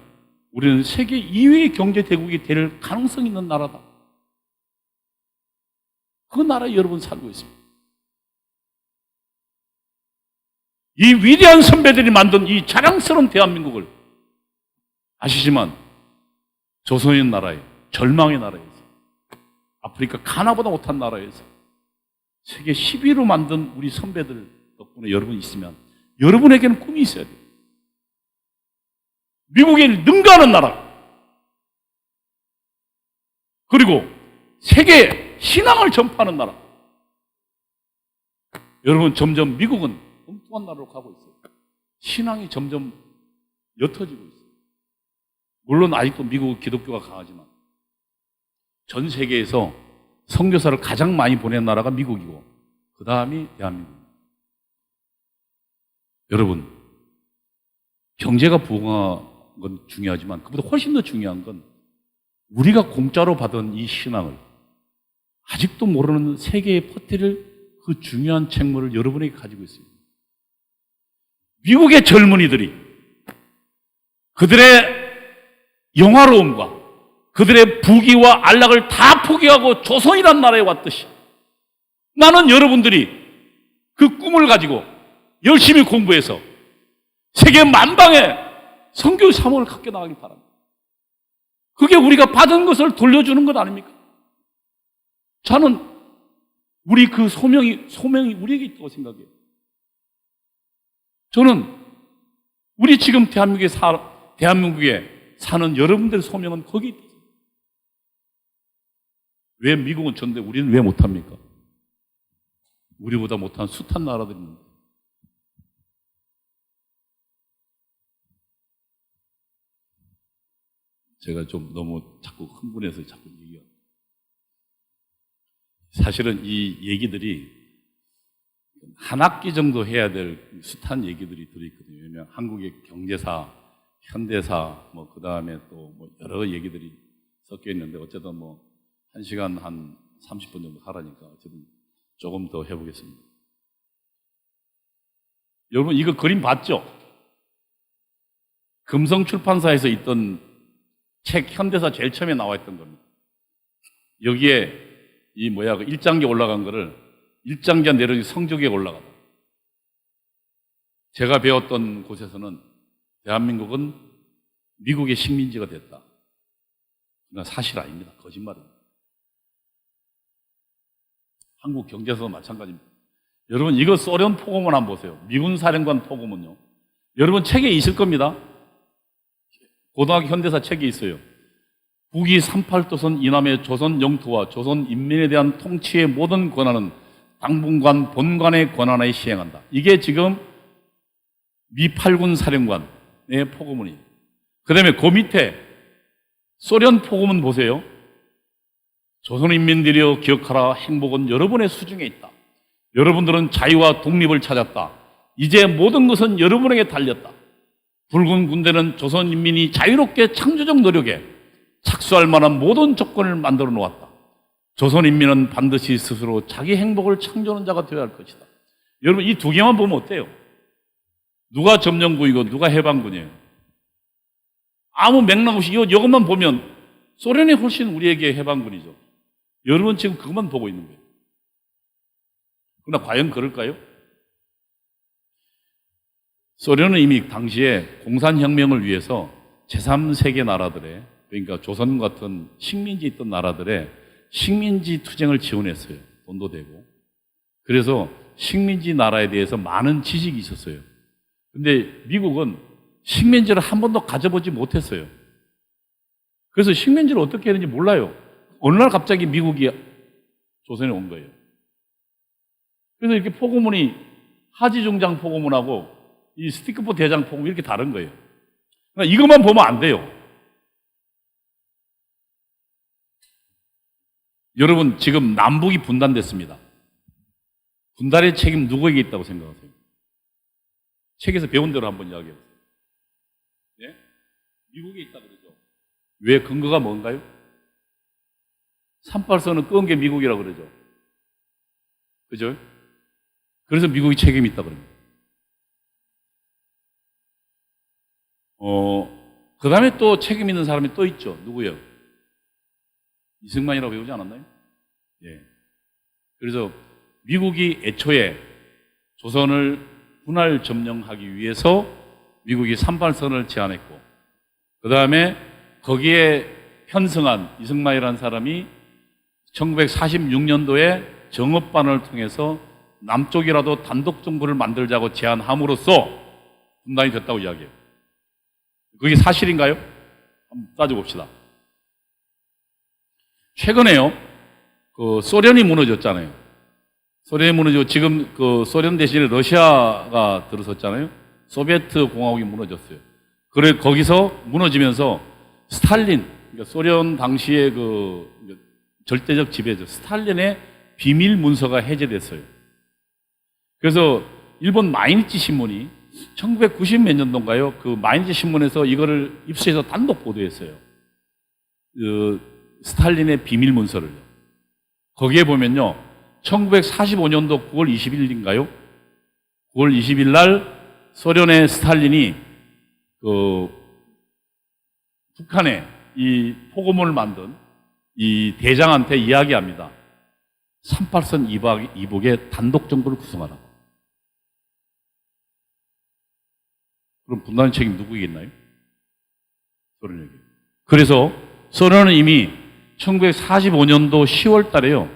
우리는 세계 2위의 경제대국이 될 가능성이 있는 나라다. 그 나라에 여러분 살고 있습니다. 이 위대한 선배들이 만든 이 자랑스러운 대한민국을 아시지만 조선의 나라에 절망의 나라에서 아프리카 가나보다 못한 나라에서 세계 10위로 만든 우리 선배들 덕분에 여러분이 있으면 여러분에게는 꿈이 있어야 돼요. 미국에 능가하는 나라 그리고 세계 신앙을 전파하는 나라. 여러분 점점 미국은 엉뚱한 나라로 가고 있어요. 신앙이 점점 옅어지고 있어요. 물론 아직도 미국은 기독교가 강하지만 전 세계에서 선교사를 가장 많이 보낸 나라가 미국이고 그 다음이 대한민국입니다. 여러분 경제가 부흥한 건 중요하지만 그보다 훨씬 더 중요한 건 우리가 공짜로 받은 이 신앙을 아직도 모르는 세계에 퍼뜨릴 그 중요한 책무를 여러분에게 가지고 있습니다. 미국의 젊은이들이 그들의 영화로움과 그들의 부귀와 안락을 다 포기하고 조선이라는 나라에 왔듯이 나는 여러분들이 그 꿈을 가지고 열심히 공부해서 세계 만방에 선교 사목을 갖게 나가길 바랍니다. 그게 우리가 받은 것을 돌려주는 것 아닙니까? 저는 우리 그 소명이 우리에게 있다고 생각해요. 저는 우리 지금 대한민국에 사는 여러분들의 소명은 거기 있다. 왜 미국은 전데 우리는 왜 못합니까? 우리보다 못한 숱한 나라들입니다. 제가 좀 너무 자꾸 흥분해서 자꾸 얘기해요. 사실은 이 얘기들이 한 학기 정도 해야 될 숱한 얘기들이 들어있거든요. 왜냐하면 한국의 경제사, 현대사, 그 다음에 또 여러 얘기들이 섞여 있는데 어쨌든 1시간 한 30분 정도 하라니까 어쨌든 조금 더 해보겠습니다. 여러분 이거 그림 봤죠? 금성출판사에서 있던 책 현대사 제일 처음에 나와 있던 겁니다. 여기에 이 그 1장기 올라간 거를 1장기가 내려오니 성적에 올라가다. 제가 배웠던 곳에서는 대한민국은 미국의 식민지가 됐다. 그건 사실 아닙니다. 거짓말입니다. 한국 경제에서도 마찬가지입니다. 여러분 이거 소련 포고문 한번 보세요. 미군 사령관 포고문요. 여러분 책에 있을 겁니다. 고등학교 현대사 책에 있어요. 북이 38도선 이남의 조선 영토와 조선 인민에 대한 통치의 모든 권한은 당분간 본관의 권한에 시행한다. 이게 지금 미 8군 사령관의 포고문이에요. 그 다음에 그 밑에 소련 포고문 보세요. 조선인민들이여 기억하라. 행복은 여러분의 수중에 있다. 여러분들은 자유와 독립을 찾았다. 이제 모든 것은 여러분에게 달렸다. 붉은 군대는 조선인민이 자유롭게 창조적 노력에 착수할 만한 모든 조건을 만들어 놓았다. 조선인민은 반드시 스스로 자기 행복을 창조하는 자가 되어야 할 것이다. 여러분 이 두 개만 보면 어때요? 누가 점령군이고 누가 해방군이에요? 아무 맥락 없이 이것만 보면 소련이 훨씬 우리에게 해방군이죠. 여러분 지금 그것만 보고 있는 거예요. 그러나 과연 그럴까요? 소련은 이미 당시에 공산혁명을 위해서 제3세계 나라들의 그러니까 조선 같은 식민지 있던 나라들의 식민지 투쟁을 지원했어요. 돈도 되고. 그래서 식민지 나라에 대해서 많은 지식이 있었어요. 근데 미국은 식민지를 한 번도 가져보지 못했어요. 그래서 식민지를 어떻게 했는지 몰라요. 어느 날 갑자기 미국이 조선에 온 거예요. 그래서 이렇게 포고문이 하지중장 포고문하고 이 스티크포 대장 포고문 이렇게 다른 거예요. 그러니까 이것만 보면 안 돼요. 여러분 지금 남북이 분단됐습니다. 분단의 책임 누구에게 있다고 생각하세요? 책에서 배운 대로 한번 이야기해 보세요. 예? 미국에 있다 그러죠. 왜 근거가 뭔가요? 38선은 끄은 게 미국이라고 그러죠. 그죠? 그래서 미국이 책임이 있다 그럽니다. 그 다음에 또 책임 있는 사람이 또 있죠. 누구요? 이승만이라고 배우지 않았나요? 예. 그래서 미국이 애초에 조선을 분할 점령하기 위해서 미국이 38선을 제안했고, 그 다음에 거기에 편승한 이승만이라는 사람이 1946년도에 정업반을 통해서 남쪽이라도 단독 정부를 만들자고 제안함으로써 분단이 됐다고 이야기해요. 그게 사실인가요? 한번 따져봅시다. 최근에요, 소련이 무너졌잖아요. 소련이 무너지고 지금 소련 대신에 러시아가 들어섰잖아요. 소비에트 공화국이 무너졌어요. 그래 거기서 무너지면서 스탈린, 그러니까 소련 당시의 절대적 지배죠. 스탈린의 비밀 문서가 해제됐어요. 그래서 일본 마이니치 신문이 1990 몇 년도인가요? 그 마이니치 신문에서 이거를 입수해서 단독 보도했어요. 스탈린의 비밀 문서를요. 거기에 보면요, 1945년도 9월 20일인가요? 9월 20일 날 소련의 스탈린이 북한에 이 포고문을 만든 이 대장한테 이야기합니다. 38선 이북의 단독 정부를 구성하라고. 그럼 분단의 책임 누구이겠나요? 소련에게. 그래서 소련은 이미 1945년도 10월 달에요,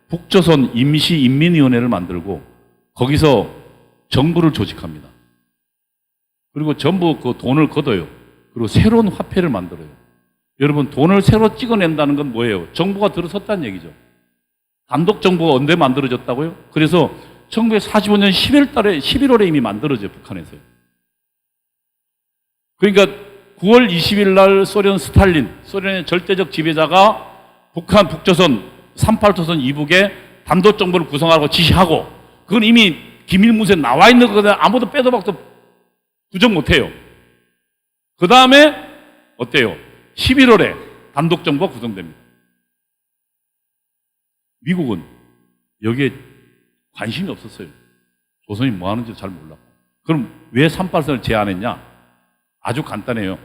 북조선 임시인민위원회를 만들고 거기서 정부를 조직합니다. 그리고 전부 그 돈을 걷어요. 그리고 새로운 화폐를 만들어요. 여러분, 돈을 새로 찍어낸다는 건 뭐예요? 정부가 들어섰다는 얘기죠. 단독 정부가 언제 만들어졌다고요? 그래서 1945년 11월에 이미 만들어져요, 북한에서요. 그러니까 9월 20일 날 소련 스탈린, 소련의 절대적 지배자가 북한, 북조선 38도선 이북에 단독 정부를 구성하라고 지시하고, 그건 이미 기밀문서에 나와 있는 거거든요. 아무도 빼도 박도 부정 못해요. 그 다음에 어때요? 11월에 단독 정부가 구성됩니다. 미국은 여기에 관심이 없었어요. 조선이 뭐 하는지 잘 몰랐고. 그럼 왜 38선을 제안했냐? 아주 간단해요.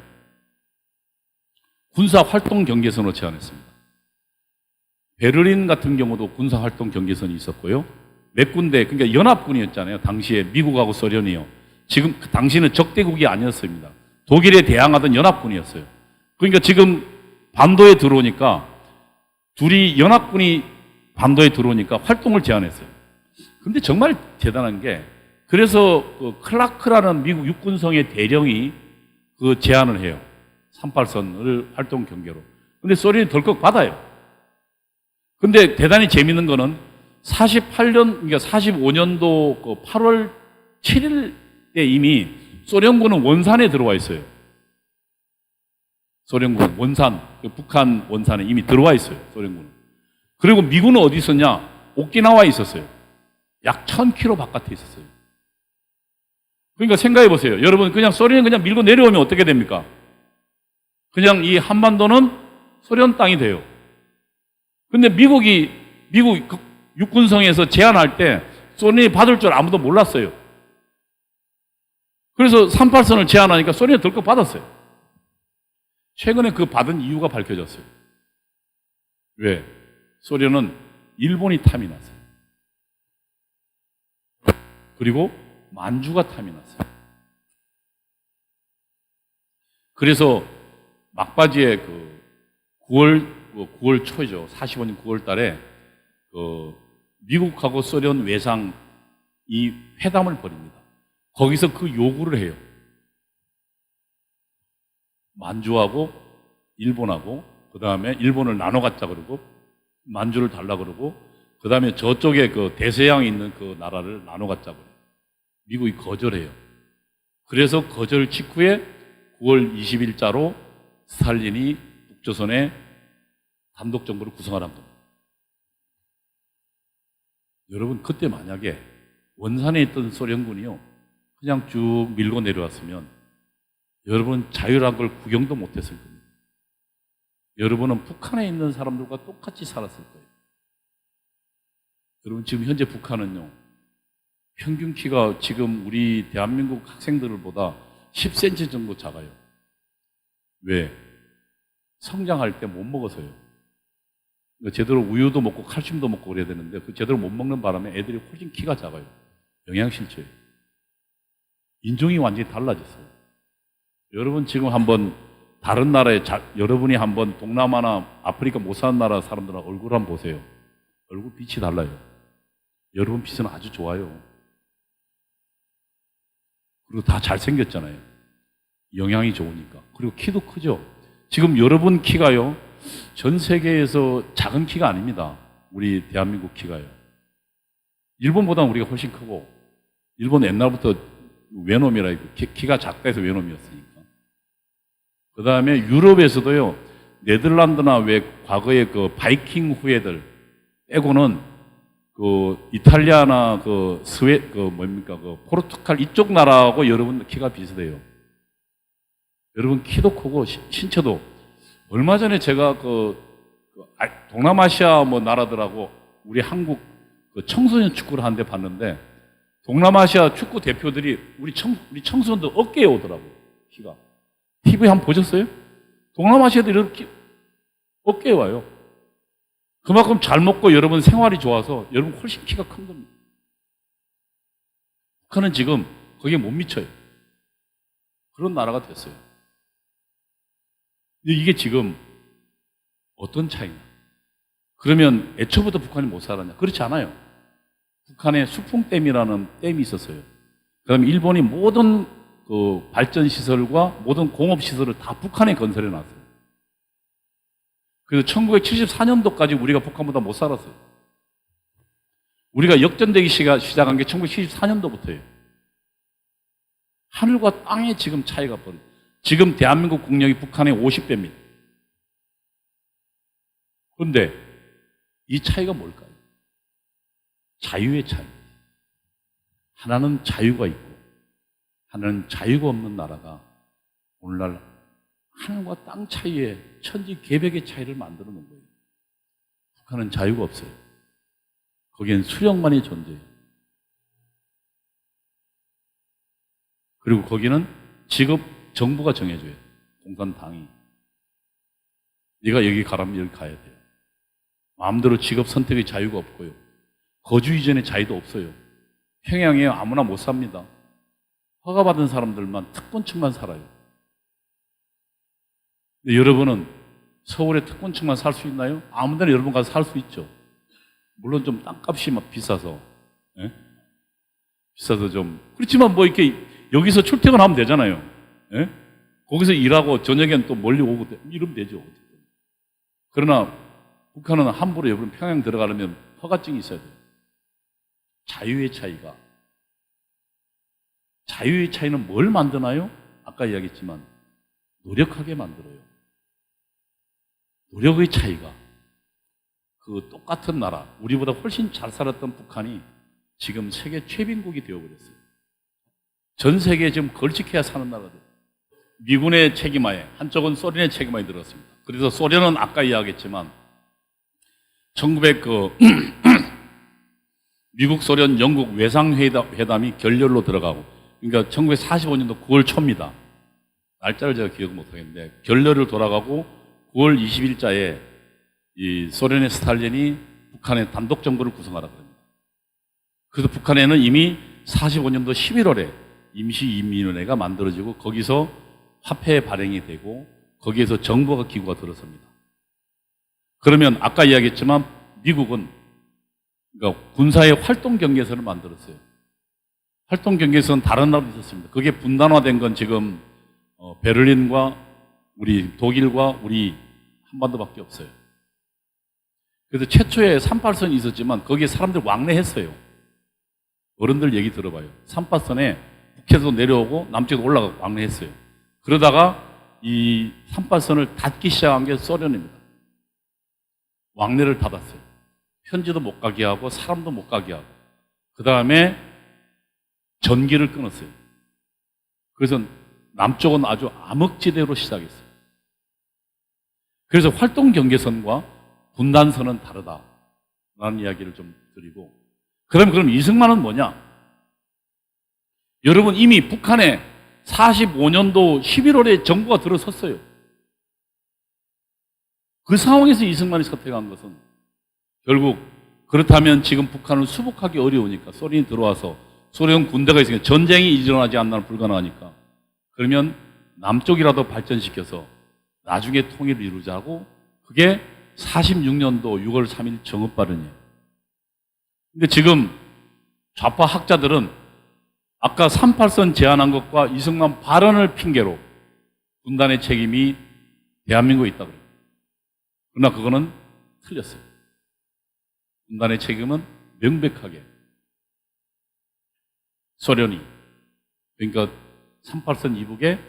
군사활동 경계선으로 제안했습니다. 베를린 같은 경우도 군사활동 경계선이 있었고요. 몇 군데, 그러니까 연합군이었잖아요. 당시에 미국하고 소련이요. 지금 당시는 적대국이 아니었습니다. 독일에 대항하던 연합군이었어요. 그러니까 지금 반도에 들어오니까 둘이 연합군이 반도에 들어오니까 활동을 제안했어요. 근데 정말 대단한 게 그래서 그 클라크라는 미국 육군성의 대령이 그 제안을 해요. 38선을 활동 경계로. 근데 소련이 덜컥 받아요. 근데 대단히 재밌는 거는 48년, 그러니까 45년도 그 8월 7일 때 이미 소련군은 원산에 들어와 있어요. 소련군 원산, 그 북한 원산에 이미 들어와 있어요. 소련군은. 그리고 미군은 어디 있었냐? 오키나와에 있었어요. 약 1000km 바깥에 있었어요. 그러니까 생각해 보세요. 여러분, 그냥 소련이 그냥 밀고 내려오면 어떻게 됩니까? 그냥 이 한반도는 소련 땅이 돼요. 근데 미국 육군성에서 제안할 때 소련이 받을 줄 아무도 몰랐어요. 그래서 38선을 제안하니까 소련이 덜컥 받았어요. 최근에 그 받은 이유가 밝혀졌어요. 왜? 소련은 일본이 탐이 났어요. 그리고 만주가 탐이 났어요. 그래서 막바지에 그 9월 초죠. 45년 9월 달에 그 미국하고 소련 외상 이 회담을 벌입니다. 거기서 그 요구를 해요. 만주하고 일본하고 그 다음에 일본을 나눠 갖자 그러고 만주를 달라 그러고 그 다음에 저쪽에 그 대서양에 있는 그 나라를 나눠 갖자 그래요. 미국이 거절해요. 그래서 거절 직후에 9월 20일자로 스탈린이 북조선에 단독 정부를 구성하란 겁니다. 여러분, 그때 만약에 원산에 있던 소련군이요 그냥 쭉 밀고 내려왔으면 여러분 자유란 걸 구경도 못했을 겁니다. 여러분은 북한에 있는 사람들과 똑같이 살았을 거예요. 여러분, 지금 현재 북한은요 평균 키가 지금 우리 대한민국 학생들보다 10cm 정도 작아요. 왜? 성장할 때 못 먹어서요. 제대로 우유도 먹고 칼슘도 먹고 그래야 되는데 그 제대로 못 먹는 바람에 애들이 훨씬 키가 작아요. 영양실조예요. 인종이 완전히 달라졌어요. 여러분 지금 한번 다른 나라에 여러분이 한번 동남아나 아프리카 못 사는 나라 사람들 얼굴 한번 보세요. 얼굴 빛이 달라요. 여러분 빛은 아주 좋아요. 그리고 다 잘생겼잖아요. 영양이 좋으니까. 그리고 키도 크죠. 지금 여러분 키가요 전 세계에서 작은 키가 아닙니다. 우리 대한민국 키가요. 일본보다 우리가 훨씬 크고 일본 옛날부터 외놈이라 키가 작다 해서 외놈이었으니까. 그 다음에 유럽에서도요 네덜란드나 왜 과거에 그 바이킹 후예들 빼고는 그 이탈리아나 그 그 뭡니까 그 포르투갈 이쪽 나라하고 여러분 키가 비슷해요. 여러분 키도 크고 신체도. 얼마 전에 제가 동남아시아 뭐 나라들하고 우리 한국 그 청소년 축구를 하는데 봤는데 동남아시아 축구 대표들이 우리 청소년들 어깨에 오더라고요. 키가. TV 한번 보셨어요? 동남아시아들이 이렇게 어깨에 와요. 그만큼 잘 먹고 여러분 생활이 좋아서 여러분 훨씬 키가 큰 겁니다. 북한은 지금 거기에 못 미쳐요. 그런 나라가 됐어요. 이게 지금 어떤 차이냐? 그러면 애초부터 북한이 못 살았냐? 그렇지 않아요. 북한에 수풍댐이라는 댐이 있었어요. 그다음에 일본이 모든 그 발전 시설과 모든 공업 시설을 다 북한에 건설해 놨어요. 그래서 1974년도까지 우리가 북한보다 못 살았어요. 우리가 역전되기 시작한 게 1974년도부터예요. 하늘과 땅의 지금 차이가 벌어요. 지금 대한민국 국력이 북한의 50배입니다. 그런데 이 차이가 뭘까요? 자유의 차이. 하나는 자유가 있고 하나는 자유가 없는 나라가 오늘날 하늘과 땅 차이의 천지개벽의 차이를 만들어 놓은 거예요. 북한은 자유가 없어요. 거기엔 수령만이 존재해요. 그리고 거기는 직업 정부가 정해줘요. 공산당이. 네가 여기 가라면 여기 가야 돼요. 마음대로 직업 선택의 자유가 없고요. 거주 이전의 자유도 없어요. 평양에 아무나 못 삽니다. 허가받은 사람들만, 특권층만 살아요. 근데 여러분은 서울의 특권층만 살 수 있나요? 아무 데나 여러분 가서 살 수 있죠. 물론 좀 땅값이 막 비싸서, 예? 비싸서 좀. 그렇지만 뭐 이렇게 여기서 출퇴근하면 되잖아요. 예? 거기서 일하고 저녁엔 또 멀리 오고 이러면 되죠. 그러나 북한은 함부로 여러분 평양 들어가려면 허가증이 있어야 돼요. 자유의 차이가. 자유의 차이는 뭘 만드나요? 아까 이야기했지만 노력하게 만들어요. 노력의 차이가. 그 똑같은 나라, 우리보다 훨씬 잘 살았던 북한이 지금 세계 최빈국이 되어버렸어요. 전 세계에 지금 걸쭉해야 사는 나라들. 미군의 책임하에, 한쪽은 소련의 책임하에 들었습니다. 그래서 소련은 아까 이야기했지만 1900 미국, 소련, 영국 외상회담이 결렬로 들어가고, 그러니까 1945년도 9월 초입니다. 날짜를 제가 기억 못하겠는데 결렬을 돌아가고 9월 20일자에 이 소련의 스탈린이 북한의 단독 정부를 구성하라고 합니다. 그래서 북한에는 이미 45년도 11월에 임시인민위원회가 만들어지고 거기서 화폐 발행이 되고 거기에서 정부가 기구가 들어섭니다. 그러면 아까 이야기했지만 미국은 그러니까 군사의 활동 경계선을 만들었어요. 활동 경계선 다른 나라도 있었습니다. 그게 분단화된 건 지금 베를린과 우리 독일과 우리 한반도밖에 없어요. 그래서 최초에 38선이 있었지만 거기에 사람들 왕래했어요. 어른들 얘기 들어봐요. 38선에 북에서 내려오고 남쪽에서 올라가고 왕래했어요. 그러다가 이 38선을 닫기 시작한 게 소련입니다. 왕래를 닫았어요. 편지도 못 가게 하고 사람도 못 가게 하고 그 다음에 전기를 끊었어요. 그래서 남쪽은 아주 암흑지대로 시작했어요. 그래서 활동 경계선과 분단선은 다르다라는 이야기를 좀 드리고 그럼 이승만은 뭐냐? 여러분 이미 북한에 45년도 11월에 정부가 들어섰어요. 그 상황에서 이승만이 선택한 것은 결국 그렇다면 지금 북한을 수복하기 어려우니까 소련이 들어와서 소련 군대가 있으니까 전쟁이 일어나지 않는 불가능하니까 그러면 남쪽이라도 발전시켜서 나중에 통일을 이루자고 그게 46년도 6월 3일 정읍 발언이에요. 근데 지금 좌파 학자들은 아까 38선 제안한 것과 이승만 발언을 핑계로 분단의 책임이 대한민국에 있다고 그래요. 그러나 그거는 틀렸어요. 분단의 책임은 명백하게 소련이 그러니까 38선 이북에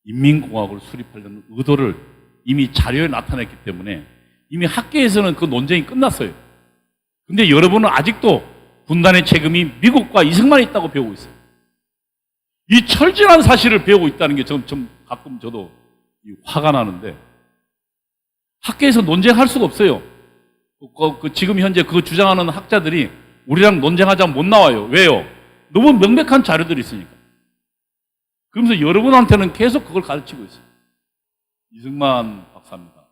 인민공화국을 수립하려는 의도를 이미 자료에 나타냈기 때문에 이미 학계에서는 그 논쟁이 끝났어요. 근데 여러분은 아직도 분단의 책임이 미국과 이승만이 있다고 배우고 있어요. 이 철저한 사실을 배우고 있다는 게 좀 가끔 저도 화가 나는데 학계에서 논쟁할 수가 없어요. 지금 현재 그 주장하는 학자들이 우리랑 논쟁하자면 못 나와요. 왜요? 너무 명백한 자료들이 있으니까. 그러면서 여러분한테는 계속 그걸 가르치고 있어요. 이승만 박사입니다.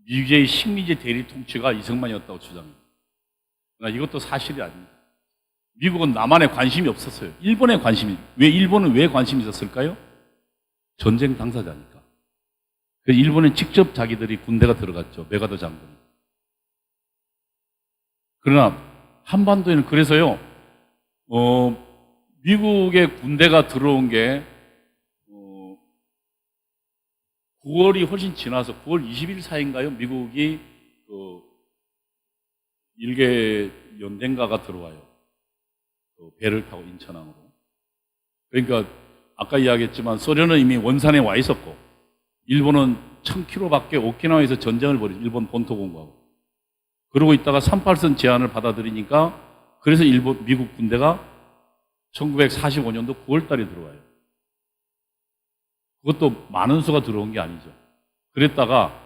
미국의 식민지 대리 통치가 이승만이었다고 주장합니다. 그러나 이것도 사실이 아닙니다. 미국은 남한에 관심이 없었어요. 일본에 관심이. 일본은 왜 관심이 있었을까요? 전쟁 당사자니까. 그래서 일본에 직접 자기들이 군대가 들어갔죠. 메가더 장군이. 그러나 한반도에는 그래서요. 미국의 군대가 들어온 게 9월이 훨씬 지나서 9월 20일 사이인가요? 미국이 일개 연대가가 들어와요. 배를 타고 인천항으로. 그러니까 아까 이야기했지만 소련은 이미 원산에 와 있었고 일본은 1000km밖에 오키나와에서 전쟁을 벌이죠. 일본 본토공부하고. 그러고 있다가 38선 제안을 받아들이니까 그래서 미국 군대가 1945년도 9월 달에 들어와요. 그것도 많은 수가 들어온 게 아니죠. 그랬다가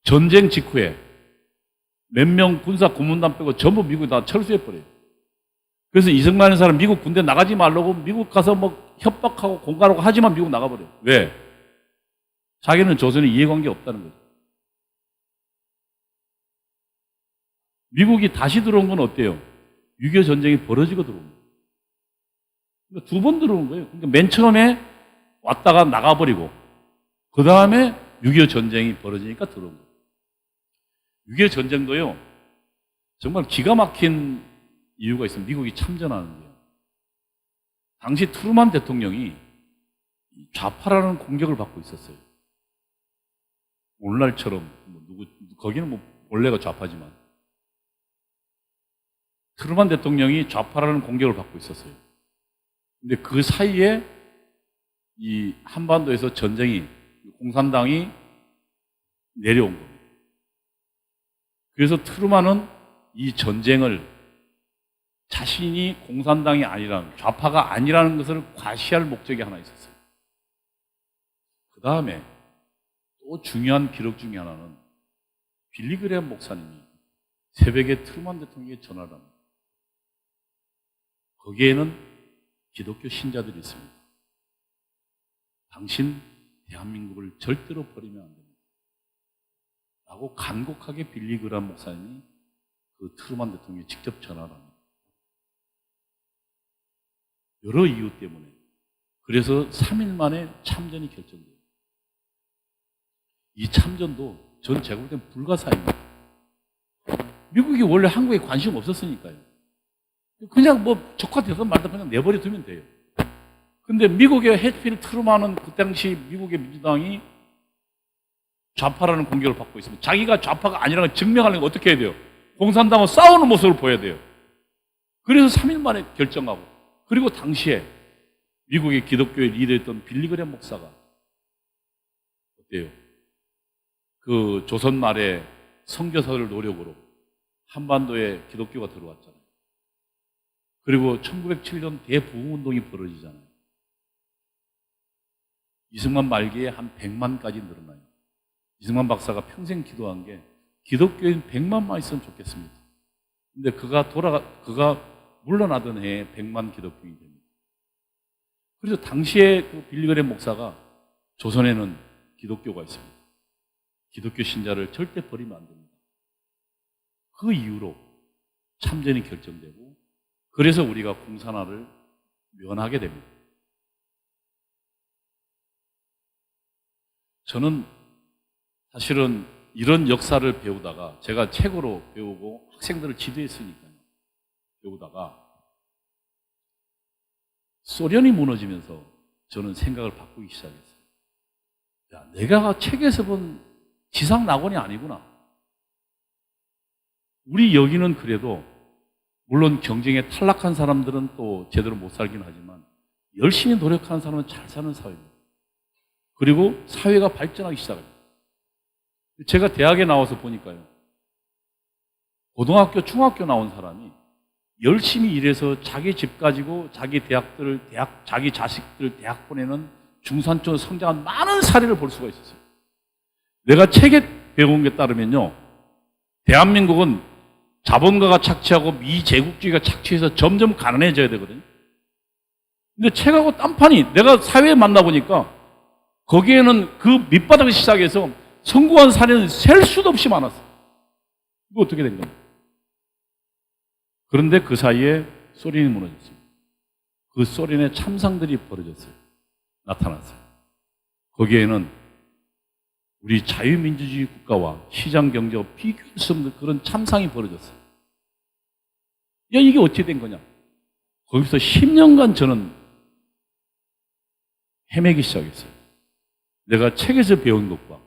전쟁 직후에 몇 명 군사 고문단 빼고 전부 미국에 다 철수해버려요. 그래서 이승만이라는 사람 미국 군대 나가지 말라고 미국 가서 뭐 협박하고 공갈하고 하지만 미국 나가버려요. 왜? 자기는 조선에 이해관계 없다는 거죠. 미국이 다시 들어온 건 어때요? 6.25 전쟁이 벌어지고 들어온 거예요. 그러니까 두 번 들어온 거예요. 그러니까 맨 처음에 왔다가 나가버리고 그 다음에 6.25 전쟁이 벌어지니까 들어온 거예요. 6.25 전쟁도요, 정말 기가 막힌 이유가 있어요. 미국이 참전하는 거예요. 당시 트루만 대통령이 좌파라는 공격을 받고 있었어요. 오늘날처럼 거기는 뭐 본래가 좌파지만 트루만 대통령이 좌파라는 공격을 받고 있었어요. 근데 그 사이에 이 한반도에서 전쟁이 공산당이 내려온 겁니다. 그래서 트루만은 이 전쟁을 자신이 공산당이 아니라는, 좌파가 아니라는 것을 과시할 목적이 하나 있었어요. 그 다음에 또 중요한 기록 중에 하나는 빌리 그레엄 목사님이 새벽에 트루만 대통령에게 전화를 합니다. 거기에는 기독교 신자들이 있습니다. 당신 대한민국을 절대로 버리면 안 됩니다. 라고 간곡하게 빌리 그레엄 목사님이 그 트루만 대통령에 직접 전화를 합니다. 여러 이유 때문에. 그래서 3일 만에 참전이 결정돼요. 이 참전도 전 제가 볼 땐 불가사입니다. 미국이 원래 한국에 관심 없었으니까요. 그냥 뭐 적화되든 말든 그냥 내버려 두면 돼요. 근데 미국의 해필 트루만은 그 당시 미국의 민주당이 좌파라는 공격을 받고 있습니다. 자기가 좌파가 아니라는 걸 증명하려면 어떻게 해야 돼요? 공산당과 싸우는 모습을 보여야 돼요. 그래서 3일 만에 결정하고, 그리고 당시에 미국의 기독교의 리더였던 빌리 그레엄 목사가 어때요? 그 조선 말에 선교사들 노력으로 한반도에 기독교가 들어왔잖아요. 그리고 1907년 대부흥운동이 벌어지잖아요. 이승만 말기에 한 100만까지 늘어나요. 이승만 박사가 평생 기도한 게 기독교인 100만만 있으면 좋겠습니다. 근데 그가 물러나던 해에 100만 기독교인이 됩니다. 그래서 당시에 그 빌리 그레엄 목사가 조선에는 기독교가 있습니다. 기독교 신자를 절대 버리면 안 됩니다. 그 이후로 참전이 결정되고, 그래서 우리가 공산화를 면하게 됩니다. 저는 사실은 이런 역사를 배우다가, 제가 책으로 배우고 학생들을 지도했으니까요. 배우다가 소련이 무너지면서 저는 생각을 바꾸기 시작했어요. 야, 내가 책에서 본 지상 낙원이 아니구나. 우리 여기는 그래도 물론 경쟁에 탈락한 사람들은 또 제대로 못 살긴 하지만 열심히 노력하는 사람은 잘 사는 사회입니다. 그리고 사회가 발전하기 시작합니다. 제가 대학에 나와서 보니까요. 고등학교, 중학교 나온 사람이 열심히 일해서 자기 집 가지고 자기 자기 자식들 대학 보내는 중산층으로 성장한 많은 사례를 볼 수가 있었어요. 내가 책에 배운 게 따르면요. 대한민국은 자본가가 착취하고 미제국주의가 착취해서 점점 가난해져야 되거든요. 근데 책하고 딴판이 내가 사회에 만나보니까 거기에는 그 밑바닥을 시작해서 성공한 사례는 셀 수도 없이 많았어요. 이거 어떻게 된 겁니까? 그런데 그 사이에 소련이 무너졌습니다. 그 소련의 참상들이 벌어졌어요. 나타났어요. 거기에는 우리 자유민주주의 국가와 시장경제와 비교할 수 없는 그런 참상이 벌어졌어요. 야, 이게 어떻게 된 거냐? 거기서 10년간 저는 헤매기 시작했어요. 내가 책에서 배운 것과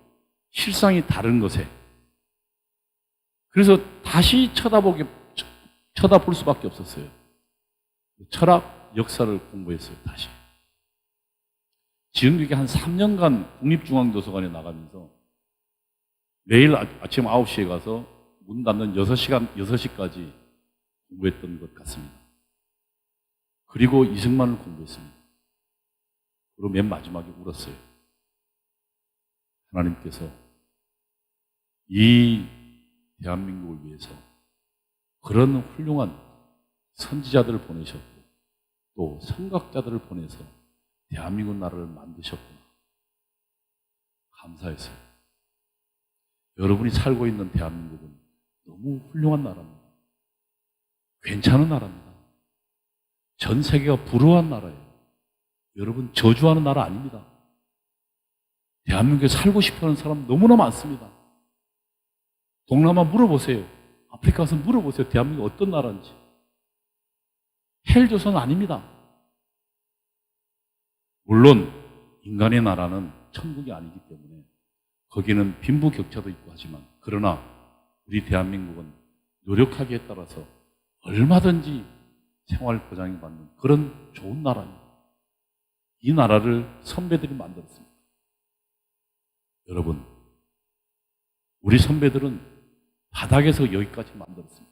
실상이 다른 것에. 그래서 다시 쳐다볼 수밖에 없었어요. 철학, 역사를 공부했어요, 다시. 지금 이게 한 3년간 국립중앙도서관에 나가면서 매일 아침 9시에 가서 문 닫는 6시까지 공부했던 것 같습니다. 그리고 이승만을 공부했습니다. 그리고 맨 마지막에 울었어요. 하나님께서 이 대한민국을 위해서 그런 훌륭한 선지자들을 보내셨고 또 선각자들을 보내서 대한민국 나라를 만드셨구나. 감사했어요. 여러분이 살고 있는 대한민국은 너무 훌륭한 나라입니다. 괜찮은 나라입니다. 전 세계가 부러워한 나라예요. 여러분 저주하는 나라 아닙니다. 대한민국에 살고 싶어하는 사람 너무나 많습니다. 동남아 물어보세요. 아프리카 가서 물어보세요. 대한민국 어떤 나라인지. 헬조선 아닙니다. 물론 인간의 나라는 천국이 아니기 때문에 거기는 빈부격차도 있고 하지만 그러나 우리 대한민국은 노력하기에 따라서 얼마든지 생활 보장이 받는 그런 좋은 나라입니다. 이 나라를 선배들이 만들었습니다. 여러분, 우리 선배들은 바닥에서 여기까지 만들었습니다.